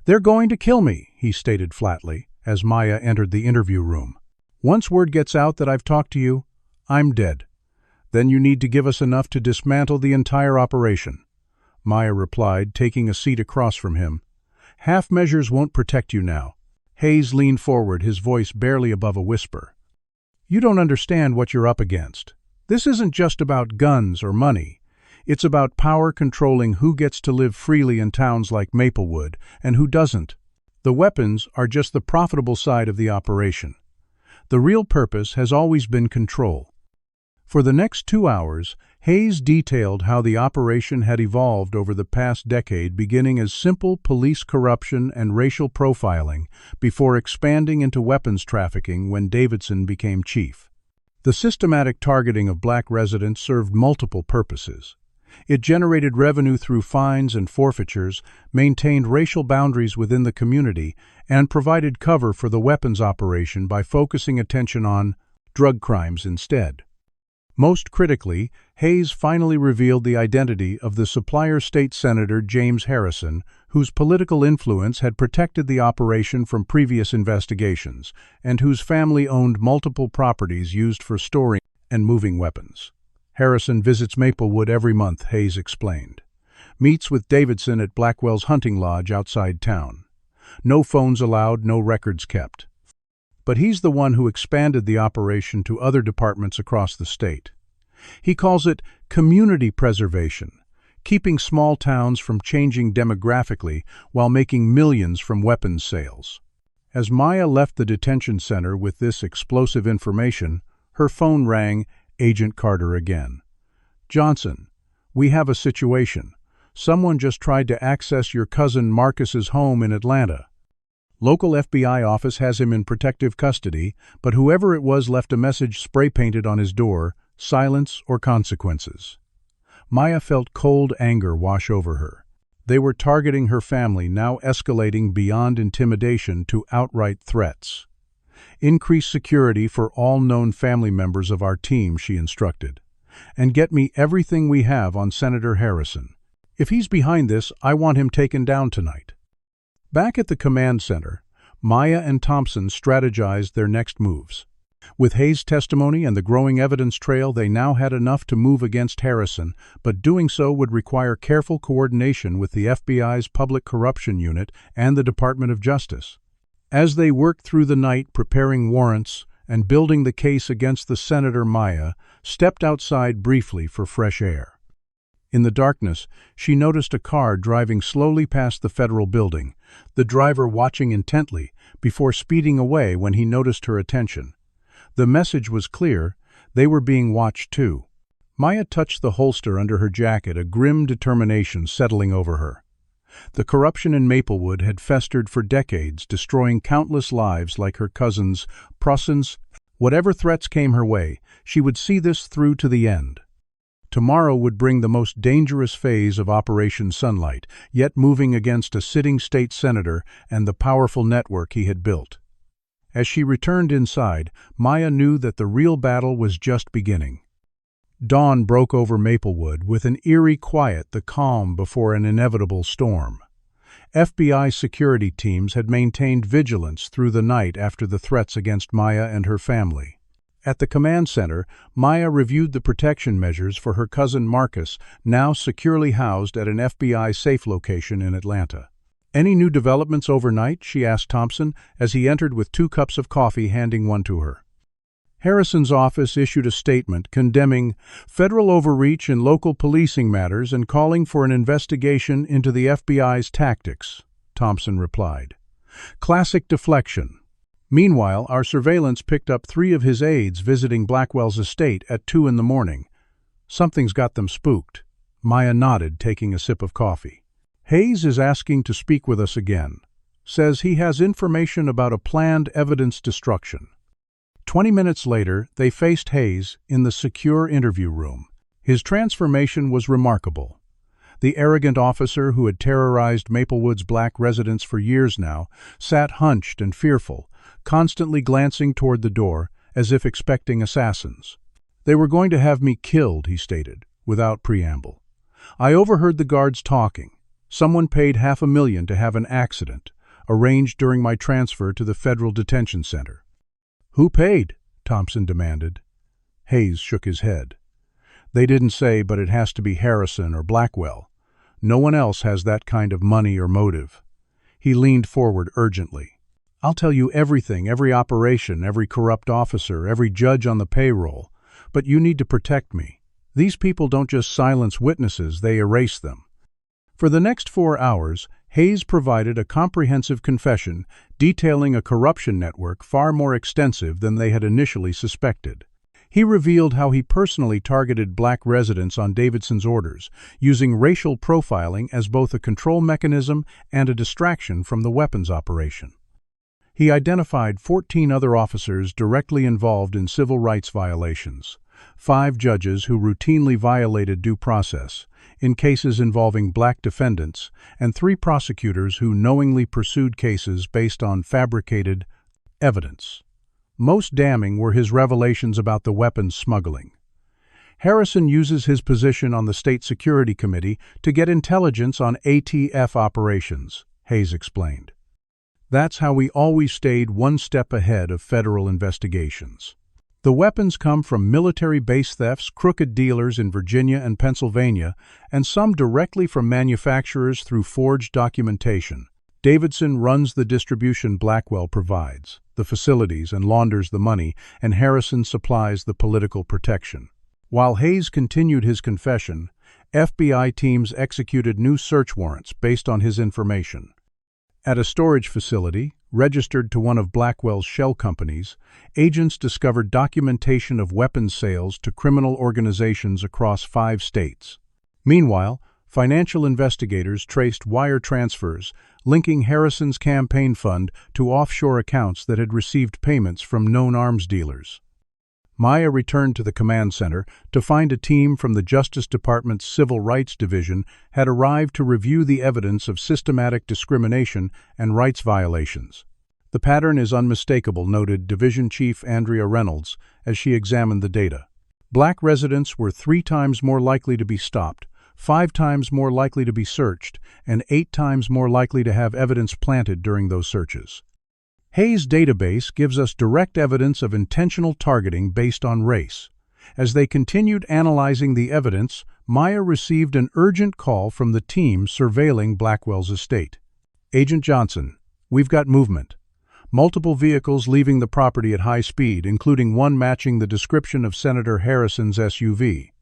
"They're going to kill me," he stated flatly, as Maya entered the interview room. "Once word gets out that I've talked to you, I'm dead. Then you need to give us enough to dismantle the entire operation," Maya replied, taking a seat across from him. "Half measures won't protect you now." Hayes leaned forward, his voice barely above a whisper. "You don't understand what you're up against. This isn't just about guns or money. It's about power controlling who gets to live freely in towns like Maplewood and who doesn't. The weapons are just the profitable side of the operation. The real purpose has always been control." For the next 2 hours, Hayes detailed how the operation had evolved over the past decade, beginning as simple police corruption and racial profiling before expanding into weapons trafficking when Davidson became chief. The systematic targeting of black residents served multiple purposes. It generated revenue through fines and forfeitures, maintained racial boundaries within the community, and provided cover for the weapons operation by focusing attention on drug crimes instead. Most critically, Hayes finally revealed the identity of the supplier state senator James Harrison, whose political influence had protected the operation from previous investigations, and whose family owned multiple properties used for storing and moving weapons. "Harrison visits Maplewood every month," Hayes explained. "Meets with Davidson at Blackwell's hunting lodge outside town. No phones allowed, no records kept. But he's the one who expanded the operation to other departments across the state. He calls it community preservation, keeping small towns from changing demographically while making millions from weapons sales." As Maya left the detention center with this explosive information, her phone rang, Agent Carter again. "Johnson, we have a situation. Someone just tried to access your cousin Marcus's home in Atlanta. Local FBI office has him in protective custody, but whoever it was left a message spray-painted on his door, silence or consequences." Maya felt cold anger wash over her. They were targeting her family, now escalating beyond intimidation to outright threats. "Increase security for all known family members of our team," she instructed. "And get me everything we have on Senator Harrison. If he's behind this, I want him taken down tonight." Back at the command center, Maya and Thompson strategized their next moves. With Hayes' testimony and the growing evidence trail, they now had enough to move against Harrison, but doing so would require careful coordination with the FBI's Public Corruption Unit and the Department of Justice. As they worked through the night preparing warrants and building the case against the senator, Maya stepped outside briefly for fresh air. In the darkness, she noticed a car driving slowly past the federal building, the driver watching intently before speeding away when he noticed her attention. The message was clear: they were being watched too. Maya touched the holster under her jacket, a grim determination settling over her. The corruption in Maplewood had festered for decades, destroying countless lives like her cousins, Prossen's. Whatever threats came her way, she would see this through to the end. Tomorrow would bring the most dangerous phase of Operation Sunlight, yet moving against a sitting state senator and the powerful network he had built. As she returned inside, Maya knew that the real battle was just beginning. Dawn broke over Maplewood with an eerie quiet, the calm before an inevitable storm. FBI security teams had maintained vigilance through the night after the threats against Maya and her family. At the command center, Maya reviewed the protection measures for her cousin Marcus, now securely housed at an FBI safe location in Atlanta. "Any new developments overnight?" she asked Thompson as he entered with 2 cups of coffee, handing one to her. Harrison's office issued a statement condemning federal overreach in local policing matters and calling for an investigation into the FBI's tactics, Thompson replied. "Classic deflection. Meanwhile, our surveillance picked up 3 of his aides visiting Blackwell's estate at 2 in the morning. Something's got them spooked." Maya nodded, taking a sip of coffee. "Hayes is asking to speak with us again. Says he has information about a planned evidence destruction." 20 minutes later, they faced Hayes in the secure interview room. His transformation was remarkable. The arrogant officer who had terrorized Maplewood's black residents for years now sat hunched and fearful, constantly glancing toward the door as if expecting assassins. "They were going to have me killed," he stated, without preamble. "I overheard the guards talking. Someone paid $500,000 to have an accident, arranged during my transfer to the federal detention center." "Who paid?" Thompson demanded. Hayes shook his head. "They didn't say, but it has to be Harrison or Blackwell. No one else has that kind of money or motive." He leaned forward urgently. "I'll tell you everything, every operation, every corrupt officer, every judge on the payroll. But you need to protect me. These people don't just silence witnesses, they erase them." For the next 4 hours, Hayes provided a comprehensive confession detailing a corruption network far more extensive than they had initially suspected. He revealed how he personally targeted black residents on Davidson's orders, using racial profiling as both a control mechanism and a distraction from the weapons operation. He identified 14 other officers directly involved in civil rights violations, 5 judges who routinely violated due process in cases involving black defendants, and 3 prosecutors who knowingly pursued cases based on fabricated evidence. Most damning were his revelations about the weapons smuggling. Harrison uses his position on the State Security Committee to get intelligence on ATF operations, Hayes explained. "That's how we always stayed one step ahead of federal investigations. The weapons come from military base thefts, crooked dealers in Virginia and Pennsylvania, and some directly from manufacturers through forged documentation. Davidson runs the distribution Blackwell provides, the facilities, and launders the money, and Harrison supplies the political protection." While Hayes continued his confession, FBI teams executed new search warrants based on his information. At a storage facility, registered to one of Blackwell's shell companies, agents discovered documentation of weapons sales to criminal organizations across 5 states. Meanwhile, financial investigators traced wire transfers linking Harrison's campaign fund to offshore accounts that had received payments from known arms dealers. Maya returned to the command center to find a team from the Justice Department's Civil Rights Division had arrived to review the evidence of systematic discrimination and rights violations. "The pattern is unmistakable," noted Division Chief Andrea Reynolds as she examined the data. Black residents were 3 times more likely to be stopped, 5 times more likely to be searched, and 8 times more likely to have evidence planted during those searches. Hayes' database gives us direct evidence of intentional targeting based on race. As they continued analyzing the evidence, Maya received an urgent call from the team surveilling Blackwell's estate. "Agent Johnson, we've got movement. Multiple vehicles leaving the property at high speed, including one matching the description of Senator Harrison's SUV.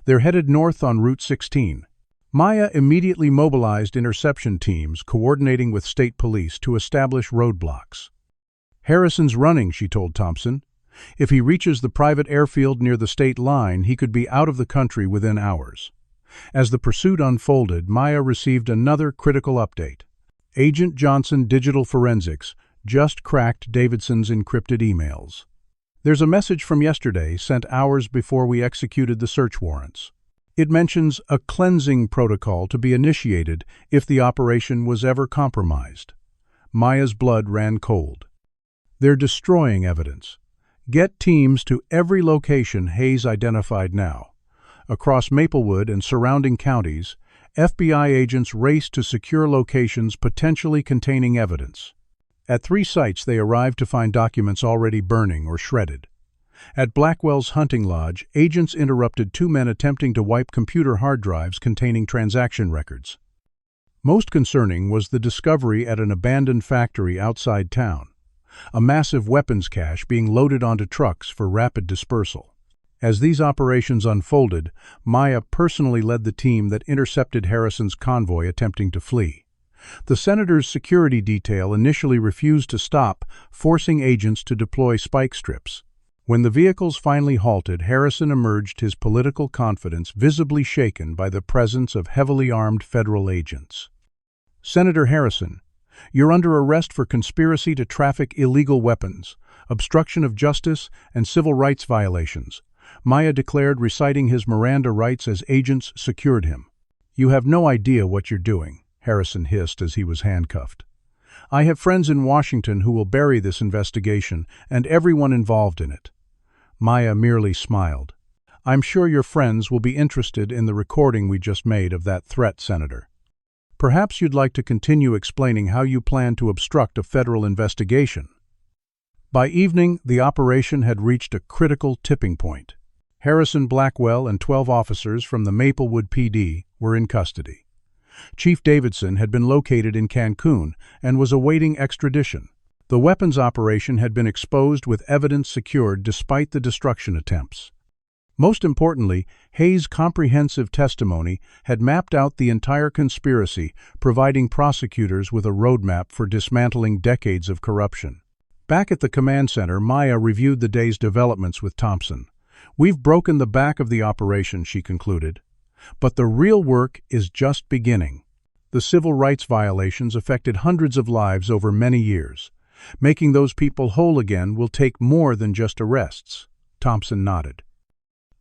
They're headed north on Route 16. Maya immediately mobilized interception teams, coordinating with state police to establish roadblocks. "Harrison's running," she told Thompson. "If he reaches the private airfield near the state line, he could be out of the country within hours." As the pursuit unfolded, Maya received another critical update. Agent Johnson Digital Forensics just cracked Davidson's encrypted emails. "There's a message from yesterday sent hours before we executed the search warrants. It mentions a cleansing protocol to be initiated if the operation was ever compromised." Maya's blood ran cold. "They're destroying evidence. Get teams to every location Hayes identified now." Across Maplewood and surrounding counties, FBI agents raced to secure locations potentially containing evidence. At 3 sites they arrived to find documents already burning or shredded. At Blackwell's hunting lodge, agents interrupted 2 men attempting to wipe computer hard drives containing transaction records. Most concerning was the discovery at an abandoned factory outside town. A massive weapons cache being loaded onto trucks for rapid dispersal. As these operations unfolded, Maya personally led the team that intercepted Harrison's convoy attempting to flee. The senator's security detail initially refused to stop, forcing agents to deploy spike strips. When the vehicles finally halted, Harrison emerged, his political confidence visibly shaken by the presence of heavily armed federal agents. "Senator Harrison, you're under arrest for conspiracy to traffic illegal weapons, obstruction of justice, and civil rights violations," Maya declared, reciting his Miranda rights as agents secured him. "You have no idea what you're doing," Harrison hissed as he was handcuffed. "I have friends in Washington who will bury this investigation and everyone involved in it." Maya merely smiled. "I'm sure your friends will be interested in the recording we just made of that threat, Senator. Perhaps you'd like to continue explaining how you plan to obstruct a federal investigation." By evening, the operation had reached a critical tipping point. Harrison Blackwell and 12 officers from the Maplewood PD were in custody. Chief Davidson had been located in Cancun and was awaiting extradition. The weapons operation had been exposed with evidence secured despite the destruction attempts. Most importantly, Hayes' comprehensive testimony had mapped out the entire conspiracy, providing prosecutors with a roadmap for dismantling decades of corruption. Back at the command center, Maya reviewed the day's developments with Thompson. "We've broken the back of the operation," she concluded. "But the real work is just beginning." The civil rights violations affected hundreds of lives over many years. Making those people whole again will take more than just arrests. Thompson nodded.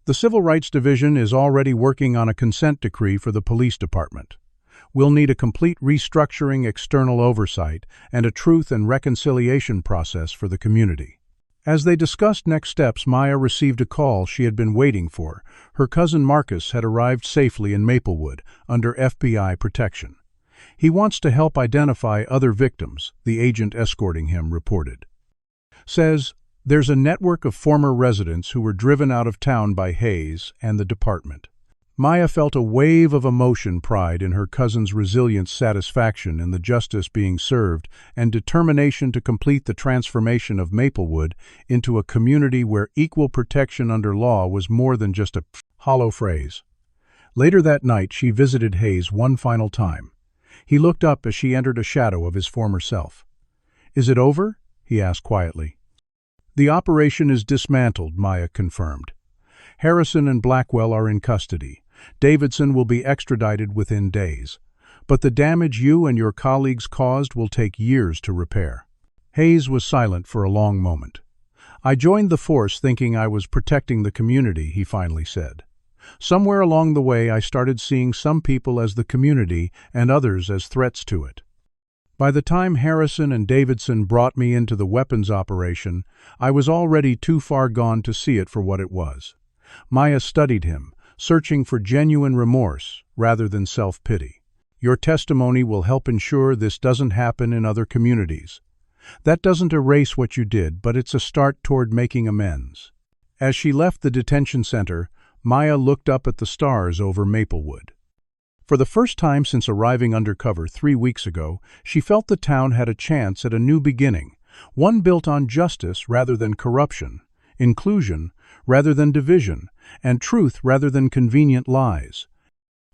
"The Civil Rights Division is already working on a consent decree for the police department. We'll need a complete restructuring, external oversight, and a truth and reconciliation process for the community." As they discussed next steps, Maya received a call she had been waiting for. Her cousin Marcus had arrived safely in Maplewood, under FBI protection. "He wants to help identify other victims," the agent escorting him reported. "Says, there's a network of former residents who were driven out of town by Hayes and the department." Maya felt a wave of emotion, pride in her cousin's resilient satisfaction in the justice being served, and determination to complete the transformation of Maplewood into a community where equal protection under law was more than just a hollow phrase. Later that night, she visited Hayes one final time. He looked up as she entered a shadow of his former self. "Is it over?" he asked quietly. "The operation is dismantled," Maya confirmed. "Harrison and Blackwell are in custody. Davidson will be extradited within days. But the damage you and your colleagues caused will take years to repair." Hayes was silent for a long moment. "I joined the force thinking I was protecting the community," he finally said. "Somewhere along the way I started seeing some people as the community and others as threats to it. By the time Harrison and Davidson brought me into the weapons operation, I was already too far gone to see it for what it was." Maya studied him, searching for genuine remorse rather than self-pity. "Your testimony will help ensure this doesn't happen in other communities. That doesn't erase what you did, but it's a start toward making amends." As she left the detention center, Maya looked up at the stars over Maplewood. For the first time since arriving undercover 3 weeks ago, she felt the town had a chance at a new beginning, one built on justice rather than corruption, inclusion rather than division, and truth rather than convenient lies.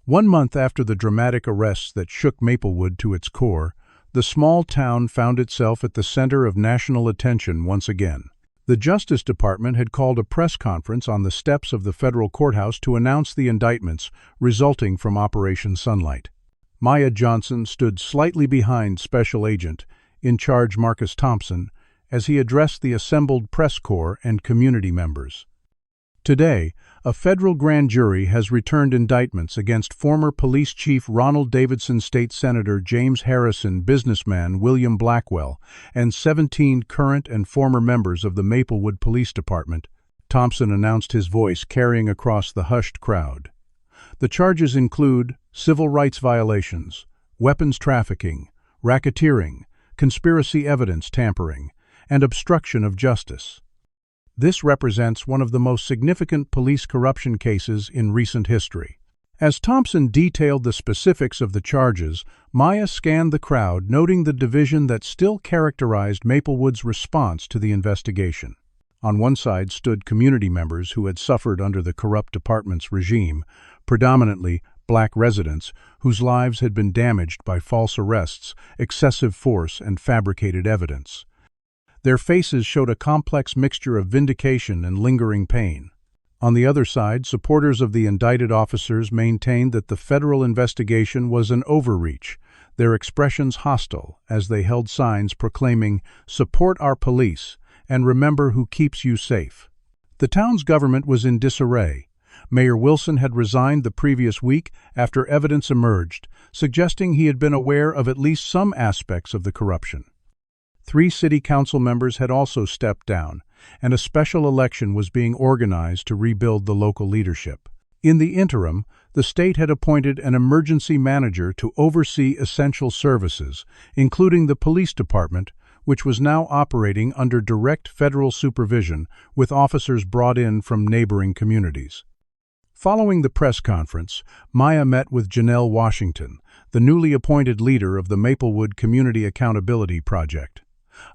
1 month after the dramatic arrests that shook Maplewood to its core, the small town found itself at the center of national attention once again. The Justice Department had called a press conference on the steps of the federal courthouse to announce the indictments resulting from Operation Sunlight. Maya Johnson stood slightly behind Special Agent in charge Marcus Thompson as he addressed the assembled press corps and community members. Today, a federal grand jury has returned indictments against former Police Chief Ronald Davidson, State Senator James Harrison, businessman William Blackwell, and 17 current and former members of the Maplewood Police Department. Thompson announced, his voice carrying across the hushed crowd. The charges include civil rights violations, weapons trafficking, racketeering, conspiracy evidence tampering, and obstruction of justice. This represents one of the most significant police corruption cases in recent history. As Thompson detailed the specifics of the charges, Maya scanned the crowd, noting the division that still characterized Maplewood's response to the investigation. On one side stood community members who had suffered under the corrupt department's regime, predominantly black residents whose lives had been damaged by false arrests, excessive force, and fabricated evidence. Their faces showed a complex mixture of vindication and lingering pain. On the other side, supporters of the indicted officers maintained that the federal investigation was an overreach, their expressions hostile as they held signs proclaiming, "Support our police," and "Remember who keeps you safe." The town's government was in disarray. Mayor Wilson had resigned the previous week after evidence emerged, suggesting he had been aware of at least some aspects of the corruption. 3 city council members had also stepped down, and a special election was being organized to rebuild the local leadership. In the interim, the state had appointed an emergency manager to oversee essential services, including the police department, which was now operating under direct federal supervision with officers brought in from neighboring communities. Following the press conference, Maya met with Janelle Washington, the newly appointed leader of the Maplewood Community Accountability Project,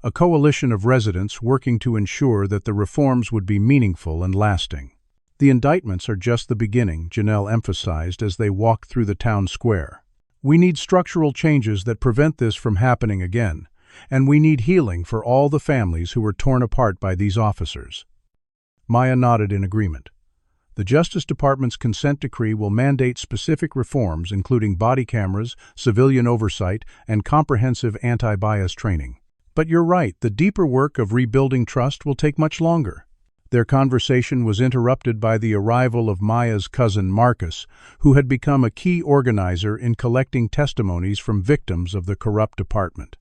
a coalition of residents working to ensure that the reforms would be meaningful and lasting. "The indictments are just the beginning," Janelle emphasized as they walked through the town square. "We need structural changes that prevent this from happening again, and we need healing for all the families who were torn apart by these officers." Maya nodded in agreement. The Justice Department's consent decree will mandate specific reforms, including body cameras, civilian oversight, and comprehensive anti-bias training. "But you're right, the deeper work of rebuilding trust will take much longer." Their conversation was interrupted by the arrival of Maya's cousin Marcus, who had become a key organizer in collecting testimonies from victims of the corrupt department.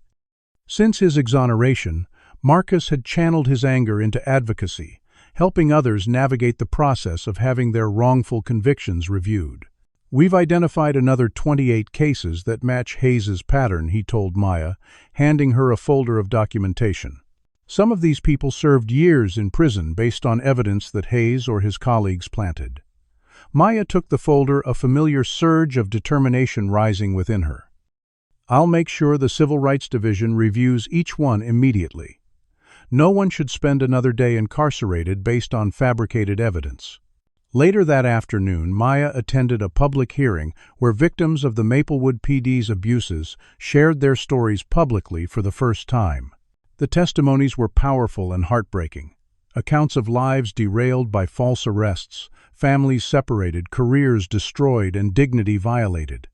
Since his exoneration, Marcus had channeled his anger into advocacy, helping others navigate the process of having their wrongful convictions reviewed. "We've identified another 28 cases that match Hayes's pattern," he told Maya, handing her a folder of documentation. "Some of these people served years in prison based on evidence that Hayes or his colleagues planted." Maya took the folder, a familiar surge of determination rising within her. "I'll make sure the Civil Rights Division reviews each one immediately. No one should spend another day incarcerated based on fabricated evidence." Later that afternoon, Maya attended a public hearing where victims of the Maplewood PD's abuses shared their stories publicly for the first time. The testimonies were powerful and heartbreaking. Accounts of lives derailed by false arrests, families separated, careers destroyed, and dignity violated.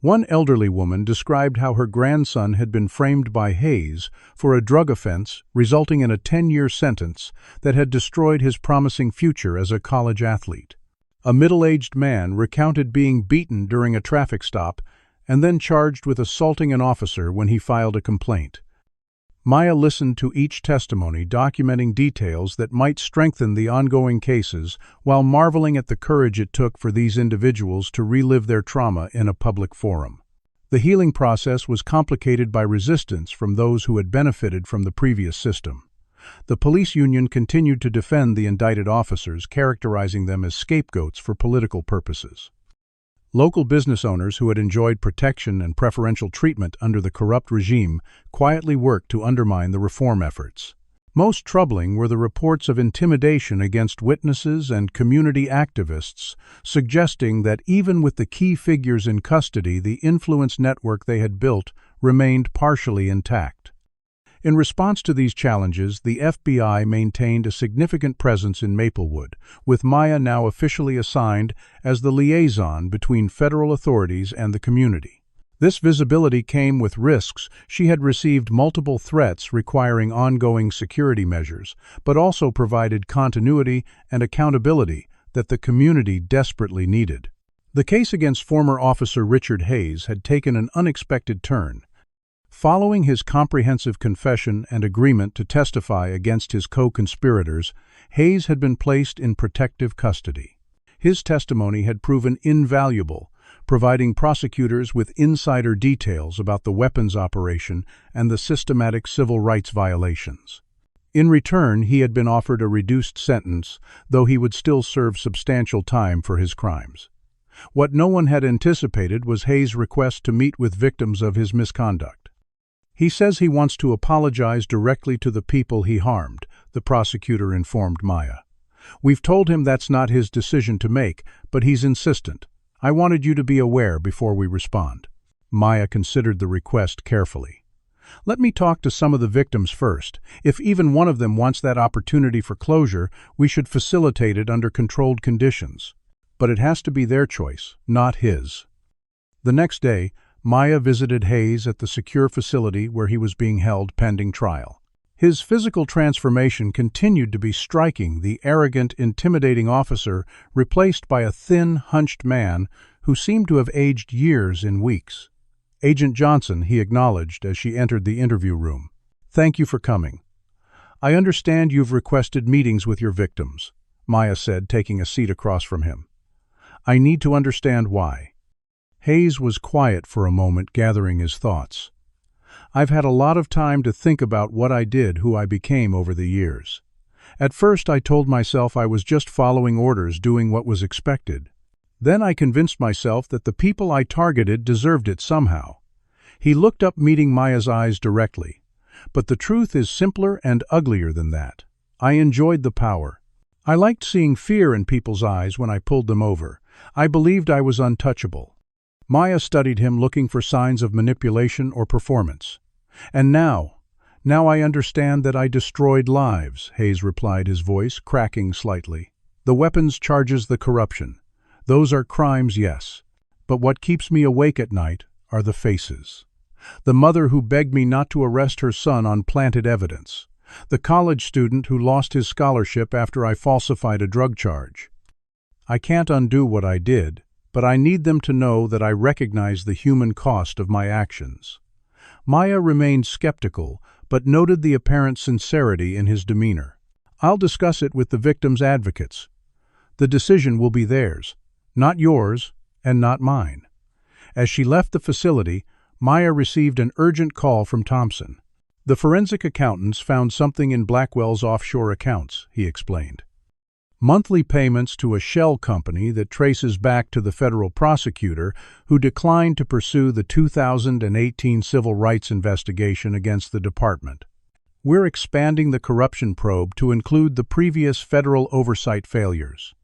One elderly woman described how her grandson had been framed by Hayes for a drug offense resulting in a 10-year sentence that had destroyed his promising future as a college athlete. A middle-aged man recounted being beaten during a traffic stop and then charged with assaulting an officer when he filed a complaint. Maya listened to each testimony, documenting details that might strengthen the ongoing cases while marveling at the courage it took for these individuals to relive their trauma in a public forum. The healing process was complicated by resistance from those who had benefited from the previous system. The police union continued to defend the indicted officers, characterizing them as scapegoats for political purposes. Local business owners who had enjoyed protection and preferential treatment under the corrupt regime quietly worked to undermine the reform efforts. Most troubling were the reports of intimidation against witnesses and community activists, suggesting that even with the key figures in custody, the influence network they had built remained partially intact. In response to these challenges, the FBI maintained a significant presence in Maplewood, with Maya now officially assigned as the liaison between federal authorities and the community. This visibility came with risks. She had received multiple threats requiring ongoing security measures, but also provided continuity and accountability that the community desperately needed. The case against former Officer Richard Hayes had taken an unexpected turn. Following his comprehensive confession and agreement to testify against his co-conspirators, Hayes had been placed in protective custody. His testimony had proven invaluable, providing prosecutors with insider details about the weapons operation and the systematic civil rights violations. In return, he had been offered a reduced sentence, though he would still serve substantial time for his crimes. What no one had anticipated was Hayes' request to meet with victims of his misconduct. He says he wants to apologize directly to the people he harmed, the prosecutor informed Maya. We've told him that's not his decision to make, but he's insistent. I wanted you to be aware before we respond. Maya considered the request carefully. Let me talk to some of the victims first. If even one of them wants that opportunity for closure, we should facilitate it under controlled conditions. But it has to be their choice, not his. The next day, Maya visited Hayes at the secure facility where he was being held pending trial. His physical transformation continued to be striking, the arrogant, intimidating officer replaced by a thin, hunched man who seemed to have aged years in weeks. Agent Johnson, he acknowledged as she entered the interview room. Thank you for coming. I understand you've requested meetings with your victims, Maya said, taking a seat across from him. I need to understand why. Hayes was quiet for a moment, gathering his thoughts. I've had a lot of time to think about what I did, who I became over the years. At first I told myself I was just following orders, doing what was expected. Then I convinced myself that the people I targeted deserved it somehow. He looked up, meeting Maya's eyes directly. But the truth is simpler and uglier than that. I enjoyed the power. I liked seeing fear in people's eyes when I pulled them over. I believed I was untouchable. Maya studied him, looking for signs of manipulation or performance. And now I understand that I destroyed lives, Hayes replied, his voice cracking slightly. The weapons charges, the corruption. Those are crimes, yes. But what keeps me awake at night are the faces. The mother who begged me not to arrest her son on planted evidence. The college student who lost his scholarship after I falsified a drug charge. I can't undo what I did, but I need them to know that I recognize the human cost of my actions. Maya remained skeptical, but noted the apparent sincerity in his demeanor. I'll discuss it with the victims' advocates. The decision will be theirs, not yours and not mine. As she left the facility, Maya received an urgent call from Thompson. The forensic accountants found something in Blackwell's offshore accounts, he explained. Monthly payments to a shell company that traces back to the federal prosecutor who declined to pursue the 2018 civil rights investigation against the department. We're expanding the corruption probe to include the previous federal oversight failures.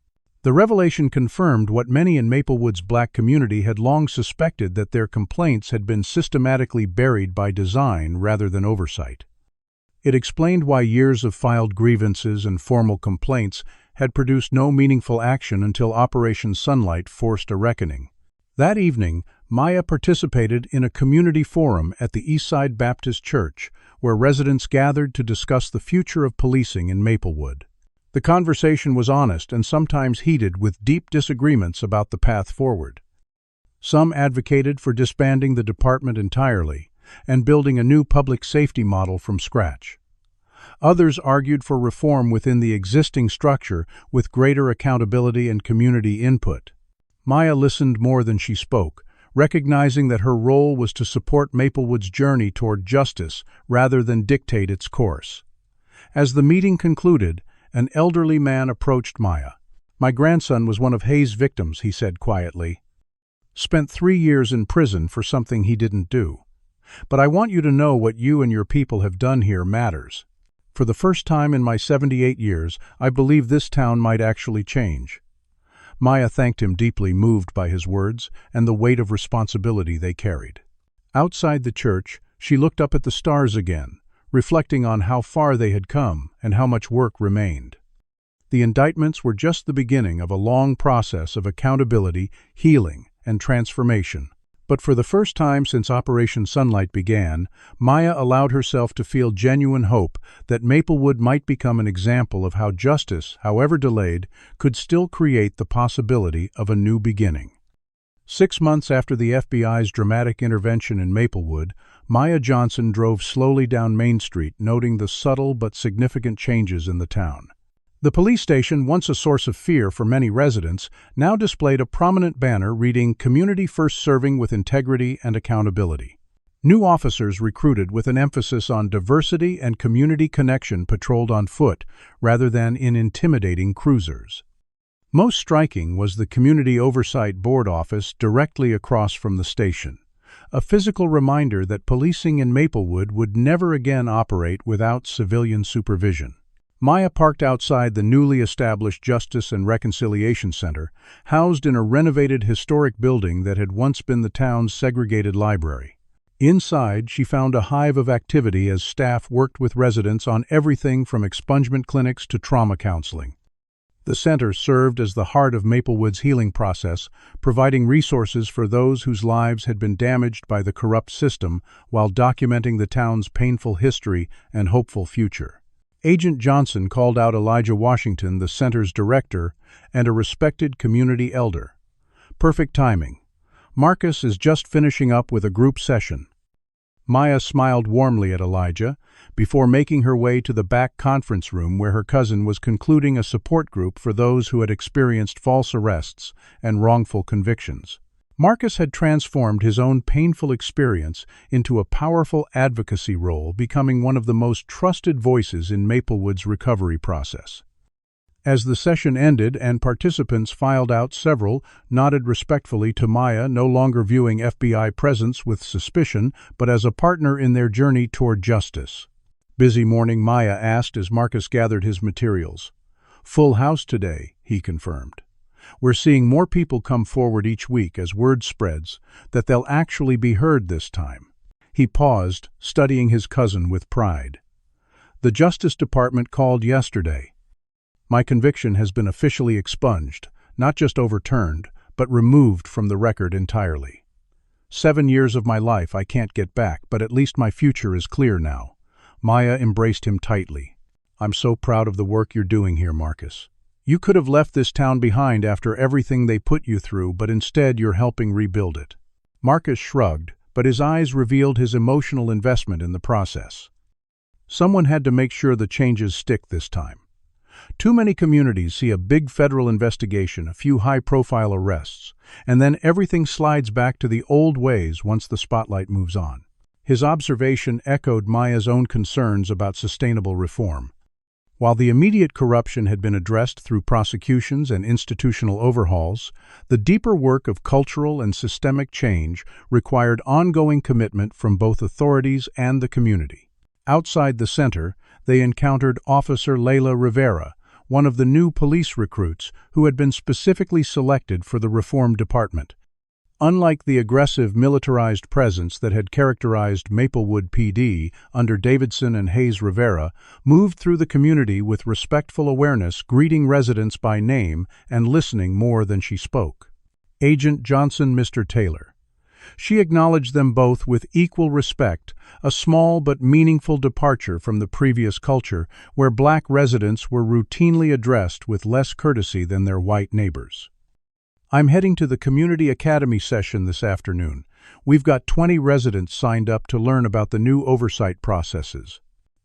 The revelation confirmed what many in Maplewood's black community had long suspected, that their complaints had been systematically buried by design rather than oversight. It explained why years of filed grievances and formal complaints had produced no meaningful action until Operation Sunlight forced a reckoning. That evening, Maya participated in a community forum at the Eastside Baptist Church, where residents gathered to discuss the future of policing in Maplewood. The conversation was honest and sometimes heated, with deep disagreements about the path forward. Some advocated for disbanding the department entirely and building a new public safety model from scratch. Others argued for reform within the existing structure with greater accountability and community input. Maya listened more than she spoke, recognizing that her role was to support Maplewood's journey toward justice rather than dictate its course. As the meeting concluded, an elderly man approached Maya. "My grandson was one of Hayes' victims," he said quietly. "Spent 3 years in prison for something he didn't do. But I want you to know what you and your people have done here matters. For the first time in my 78 years, I believe this town might actually change." Maya thanked him deeply, moved by his words and the weight of responsibility they carried. Outside the church, she looked up at the stars again, reflecting on how far they had come and how much work remained. The indictments were just the beginning of a long process of accountability, healing, and transformation. But for the first time since Operation Sunlight began, Maya allowed herself to feel genuine hope that Maplewood might become an example of how justice, however delayed, could still create the possibility of a new beginning. 6 months after the FBI's dramatic intervention in Maplewood, Maya Johnson drove slowly down Main Street, noting the subtle but significant changes in the town. The police station, once a source of fear for many residents, now displayed a prominent banner reading "Community First, Serving with Integrity and Accountability." New officers recruited with an emphasis on diversity and community connection patrolled on foot rather than in intimidating cruisers. Most striking was the Community Oversight Board office directly across from the station, a physical reminder that policing in Maplewood would never again operate without civilian supervision. Maya parked outside the newly established Justice and Reconciliation Center, housed in a renovated historic building that had once been the town's segregated library. Inside, she found a hive of activity as staff worked with residents on everything from expungement clinics to trauma counseling. The center served as the heart of Maplewood's healing process, providing resources for those whose lives had been damaged by the corrupt system while documenting the town's painful history and hopeful future. Agent Johnson called out Elijah Washington, the center's director and a respected community elder. "Perfect timing. Marcus is just finishing up with a group session." Maya smiled warmly at Elijah before making her way to the back conference room where her cousin was concluding a support group for those who had experienced false arrests and wrongful convictions. Marcus had transformed his own painful experience into a powerful advocacy role, becoming one of the most trusted voices in Maplewood's recovery process. As the session ended and participants filed out, several nodded respectfully to Maya, no longer viewing FBI presence with suspicion, but as a partner in their journey toward justice. "Busy morning?" Maya asked as Marcus gathered his materials. "Full house today," he confirmed. "We're seeing more people come forward each week as word spreads that they'll actually be heard this time." He paused, studying his cousin with pride. "The Justice Department called yesterday. My conviction has been officially expunged, not just overturned, but removed from the record entirely. 7 years of my life I can't get back, but at least my future is clear now." Maya embraced him tightly. "I'm so proud of the work you're doing here, Marcus. You could have left this town behind after everything they put you through, but instead you're helping rebuild it." Marcus shrugged, but his eyes revealed his emotional investment in the process. "Someone had to make sure the changes stick this time. Too many communities see a big federal investigation, a few high-profile arrests, and then everything slides back to the old ways once the spotlight moves on." His observation echoed Maya's own concerns about sustainable reform. While the immediate corruption had been addressed through prosecutions and institutional overhauls, the deeper work of cultural and systemic change required ongoing commitment from both authorities and the community. Outside the center, they encountered Officer Layla Rivera, one of the new police recruits who had been specifically selected for the reform department. Unlike the aggressive, militarized presence that had characterized Maplewood PD under Davidson and Hayes, Rivera moved through the community with respectful awareness, greeting residents by name and listening more than she spoke. Agent Johnson, Mr. Taylor. She acknowledged them both with equal respect, a small but meaningful departure from the previous culture where black residents were routinely addressed with less courtesy than their white neighbors. I'm heading to the Community Academy session this afternoon. We've got 20 residents signed up to learn about the new oversight processes.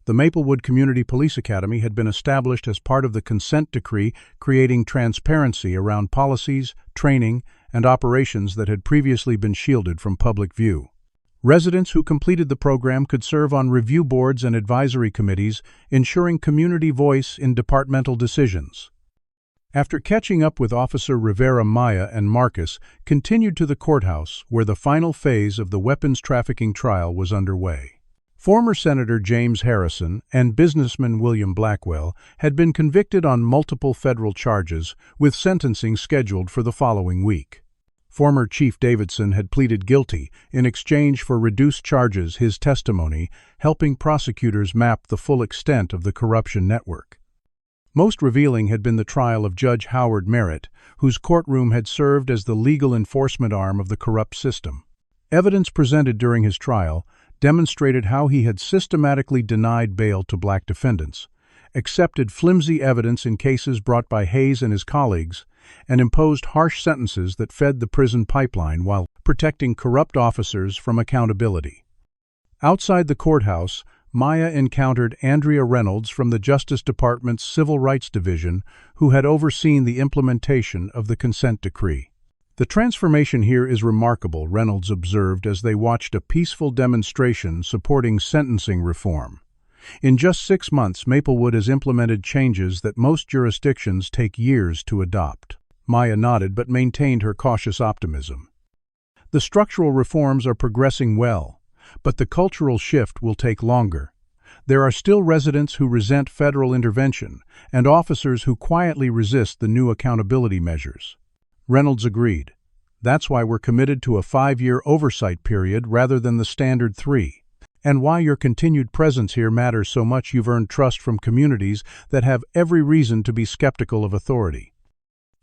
The Maplewood Community Police Academy had been established as part of the consent decree, creating transparency around policies, training, and operations that had previously been shielded from public view. Residents who completed the program could serve on review boards and advisory committees, ensuring community voice in departmental decisions. After catching up with Officer Rivera, Maya and Marcus continued to the courthouse where the final phase of the weapons trafficking trial was underway. Former Senator James Harrison and businessman William Blackwell had been convicted on multiple federal charges, with sentencing scheduled for the following week. Former Chief Davidson had pleaded guilty in exchange for reduced charges, his testimony helping prosecutors map the full extent of the corruption network. Most revealing had been the trial of Judge Howard Merritt, whose courtroom had served as the legal enforcement arm of the corrupt system. Evidence presented during his trial demonstrated how he had systematically denied bail to black defendants, accepted flimsy evidence in cases brought by Hayes and his colleagues, and imposed harsh sentences that fed the prison pipeline while protecting corrupt officers from accountability. Outside the courthouse, Maya encountered Andrea Reynolds from the Justice Department's Civil Rights Division, who had overseen the implementation of the consent decree. "The transformation here is remarkable," Reynolds observed as they watched a peaceful demonstration supporting sentencing reform. "In just 6 months, Maplewood has implemented changes that most jurisdictions take years to adopt." Maya nodded but maintained her cautious optimism. "The structural reforms are progressing well, but the cultural shift will take longer. There are still residents who resent federal intervention and officers who quietly resist the new accountability measures." Reynolds agreed. "That's why we're committed to a 5-year oversight period rather than the standard 3, and why your continued presence here matters so much. You've earned trust from communities that have every reason to be skeptical of authority."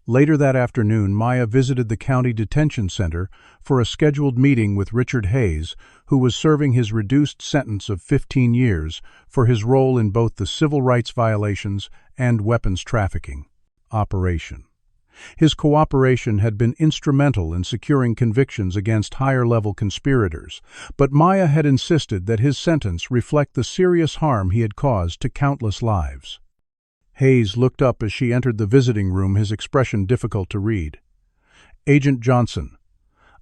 Later that afternoon, Maya visited the County Detention Center for a scheduled meeting with Richard Hayes, who was serving his reduced sentence of 15 years for his role in both the civil rights violations and weapons trafficking operation. His cooperation had been instrumental in securing convictions against higher-level conspirators, but Maya had insisted that his sentence reflect the serious harm he had caused to countless lives. Hayes looked up as she entered the visiting room, his expression difficult to read. "Agent Johnson,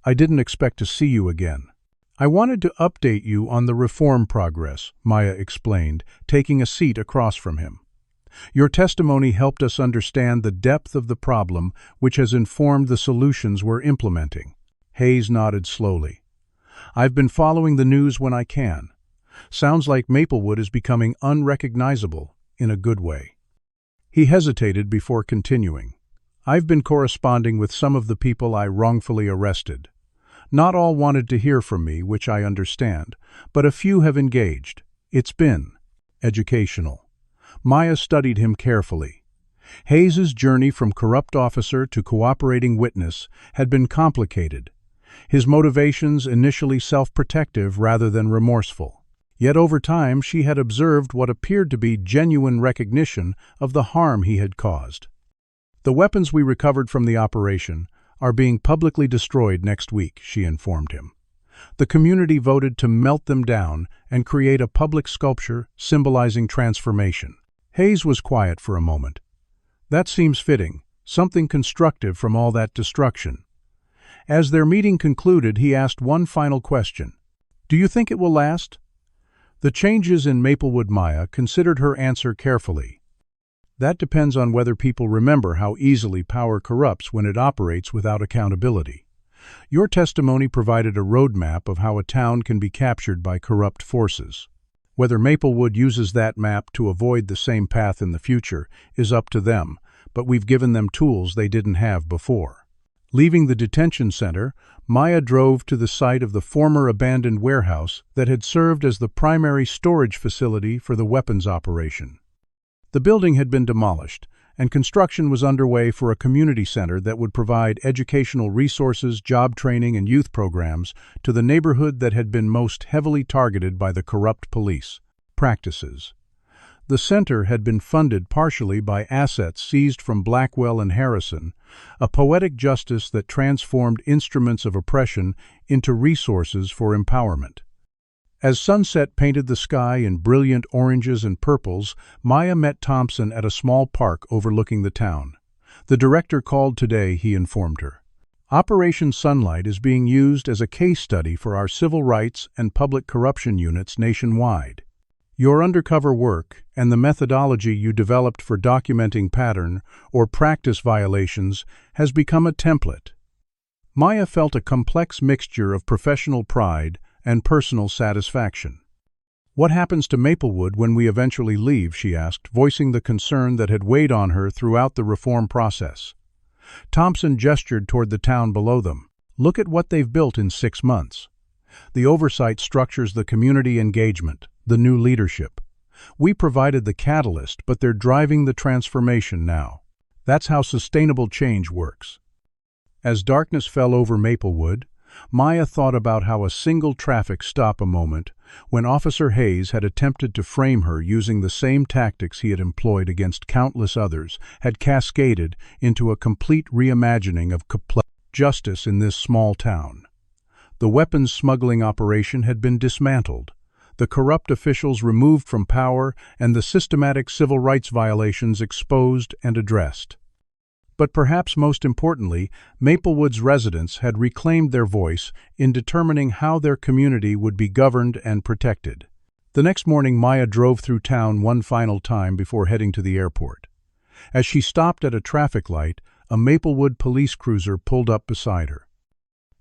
I didn't expect to see you again. I wanted to update you on the reform progress," Maya explained, taking a seat across from him. "Your testimony helped us understand the depth of the problem, which has informed the solutions we're implementing." Hayes nodded slowly. "I've been following the news when I can. Sounds like Maplewood is becoming unrecognizable, in a good way." He hesitated before continuing. "I've been corresponding with some of the people I wrongfully arrested. Not all wanted to hear from me, which I understand, but a few have engaged. It's been educational." Maya studied him carefully. Hayes's journey from corrupt officer to cooperating witness had been complicated, his motivations initially self-protective rather than remorseful. Yet over time she had observed what appeared to be genuine recognition of the harm he had caused. "The weapons we recovered from the operation are being publicly destroyed next week," she informed him. "The community voted to melt them down and create a public sculpture symbolizing transformation." Hayes was quiet for a moment. "That seems fitting, something constructive from all that destruction." As their meeting concluded, he asked one final question. "Do you think it will last?" The changes in Maplewood. Maya considered her answer carefully. "That depends on whether people remember how easily power corrupts when it operates without accountability. Your testimony provided a roadmap of how a town can be captured by corrupt forces. Whether Maplewood uses that map to avoid the same path in the future is up to them, but we've given them tools they didn't have before." Leaving the detention center, Maya drove to the site of the former abandoned warehouse that had served as the primary storage facility for the weapons operation. The building had been demolished, and construction was underway for a community center that would provide educational resources, job training, and youth programs to the neighborhood that had been most heavily targeted by the corrupt police practices. The center had been funded partially by assets seized from Blackwell and Harrison, a poetic justice that transformed instruments of oppression into resources for empowerment. As sunset painted the sky in brilliant oranges and purples, Maya met Thompson at a small park overlooking the town. The director called today, he informed her. Operation Sunlight is being used as a case study for our civil rights and public corruption units nationwide. Your undercover work and the methodology you developed for documenting pattern or practice violations has become a template. Maya felt a complex mixture of professional pride and personal satisfaction. What happens to Maplewood when we eventually leave, she asked, voicing the concern that had weighed on her throughout the reform process. Thompson gestured toward the town below them. Look at what they've built in 6 months. The oversight structures the community engagement, the new leadership. We provided the catalyst, but they're driving the transformation now. That's how sustainable change works. As darkness fell over Maplewood, Maya thought about how a single traffic stop a moment when Officer Hayes had attempted to frame her using the same tactics he had employed against countless others had cascaded into a complete reimagining of justice in this small town. The weapons smuggling operation had been dismantled, the corrupt officials removed from power, and the systematic civil rights violations exposed and addressed. But perhaps most importantly, Maplewood's residents had reclaimed their voice in determining how their community would be governed and protected. The next morning, Maya drove through town one final time before heading to the airport. As she stopped at a traffic light, a Maplewood police cruiser pulled up beside her.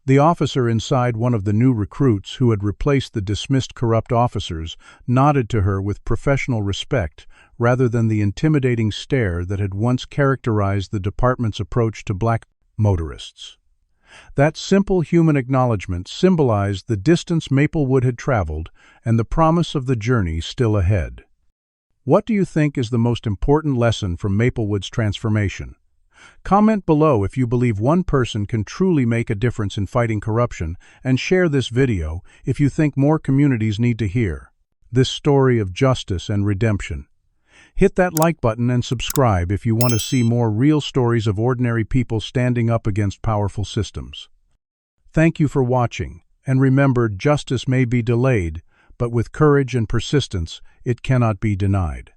The officer inside, one of the new recruits who had replaced the dismissed corrupt officers, nodded to her with professional respect rather than the intimidating stare that had once characterized the department's approach to black motorists. That simple human acknowledgement symbolized the distance Maplewood had traveled and the promise of the journey still ahead. What do you think is the most important lesson from Maplewood's transformation? Comment below if you believe one person can truly make a difference in fighting corruption, and share this video if you think more communities need to hear this story of justice and redemption. Hit that like button and subscribe if you want to see more real stories of ordinary people standing up against powerful systems. Thank you for watching, and remember, justice may be delayed, but with courage and persistence, it cannot be denied.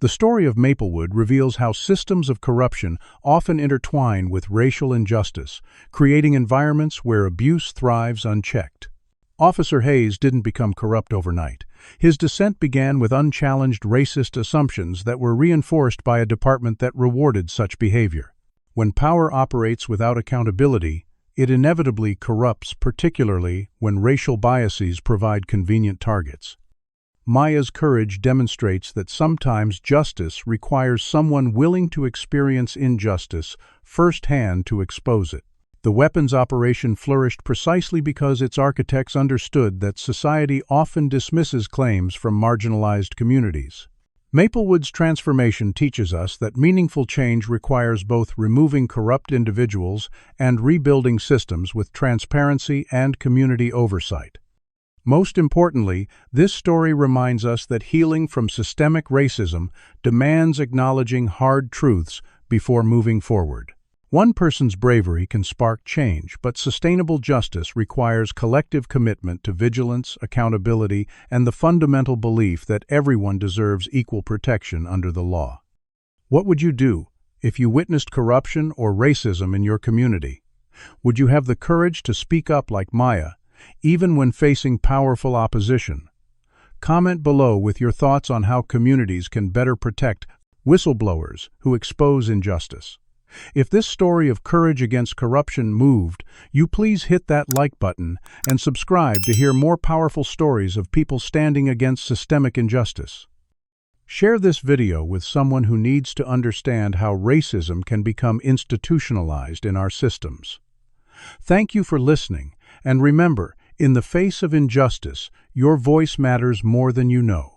The story of Maplewood reveals how systems of corruption often intertwine with racial injustice, creating environments where abuse thrives unchecked. Officer Hayes didn't become corrupt overnight. His descent began with unchallenged racist assumptions that were reinforced by a department that rewarded such behavior. When power operates without accountability, it inevitably corrupts, particularly when racial biases provide convenient targets. Maya's courage demonstrates that sometimes justice requires someone willing to experience injustice firsthand to expose it. The weapons operation flourished precisely because its architects understood that society often dismisses claims from marginalized communities. Maplewood's transformation teaches us that meaningful change requires both removing corrupt individuals and rebuilding systems with transparency and community oversight. Most importantly, this story reminds us that healing from systemic racism demands acknowledging hard truths before moving forward. One person's bravery can spark change, but sustainable justice requires collective commitment to vigilance, accountability, and the fundamental belief that everyone deserves equal protection under the law. What would you do if you witnessed corruption or racism in your community? Would you have the courage to speak up like Maya, even when facing powerful opposition? Comment below with your thoughts on how communities can better protect whistleblowers who expose injustice. If this story of courage against corruption moved you, please hit that like button and subscribe to hear more powerful stories of people standing against systemic injustice. Share this video with someone who needs to understand how racism can become institutionalized in our systems. Thank you for listening, and remember, in the face of injustice, your voice matters more than you know.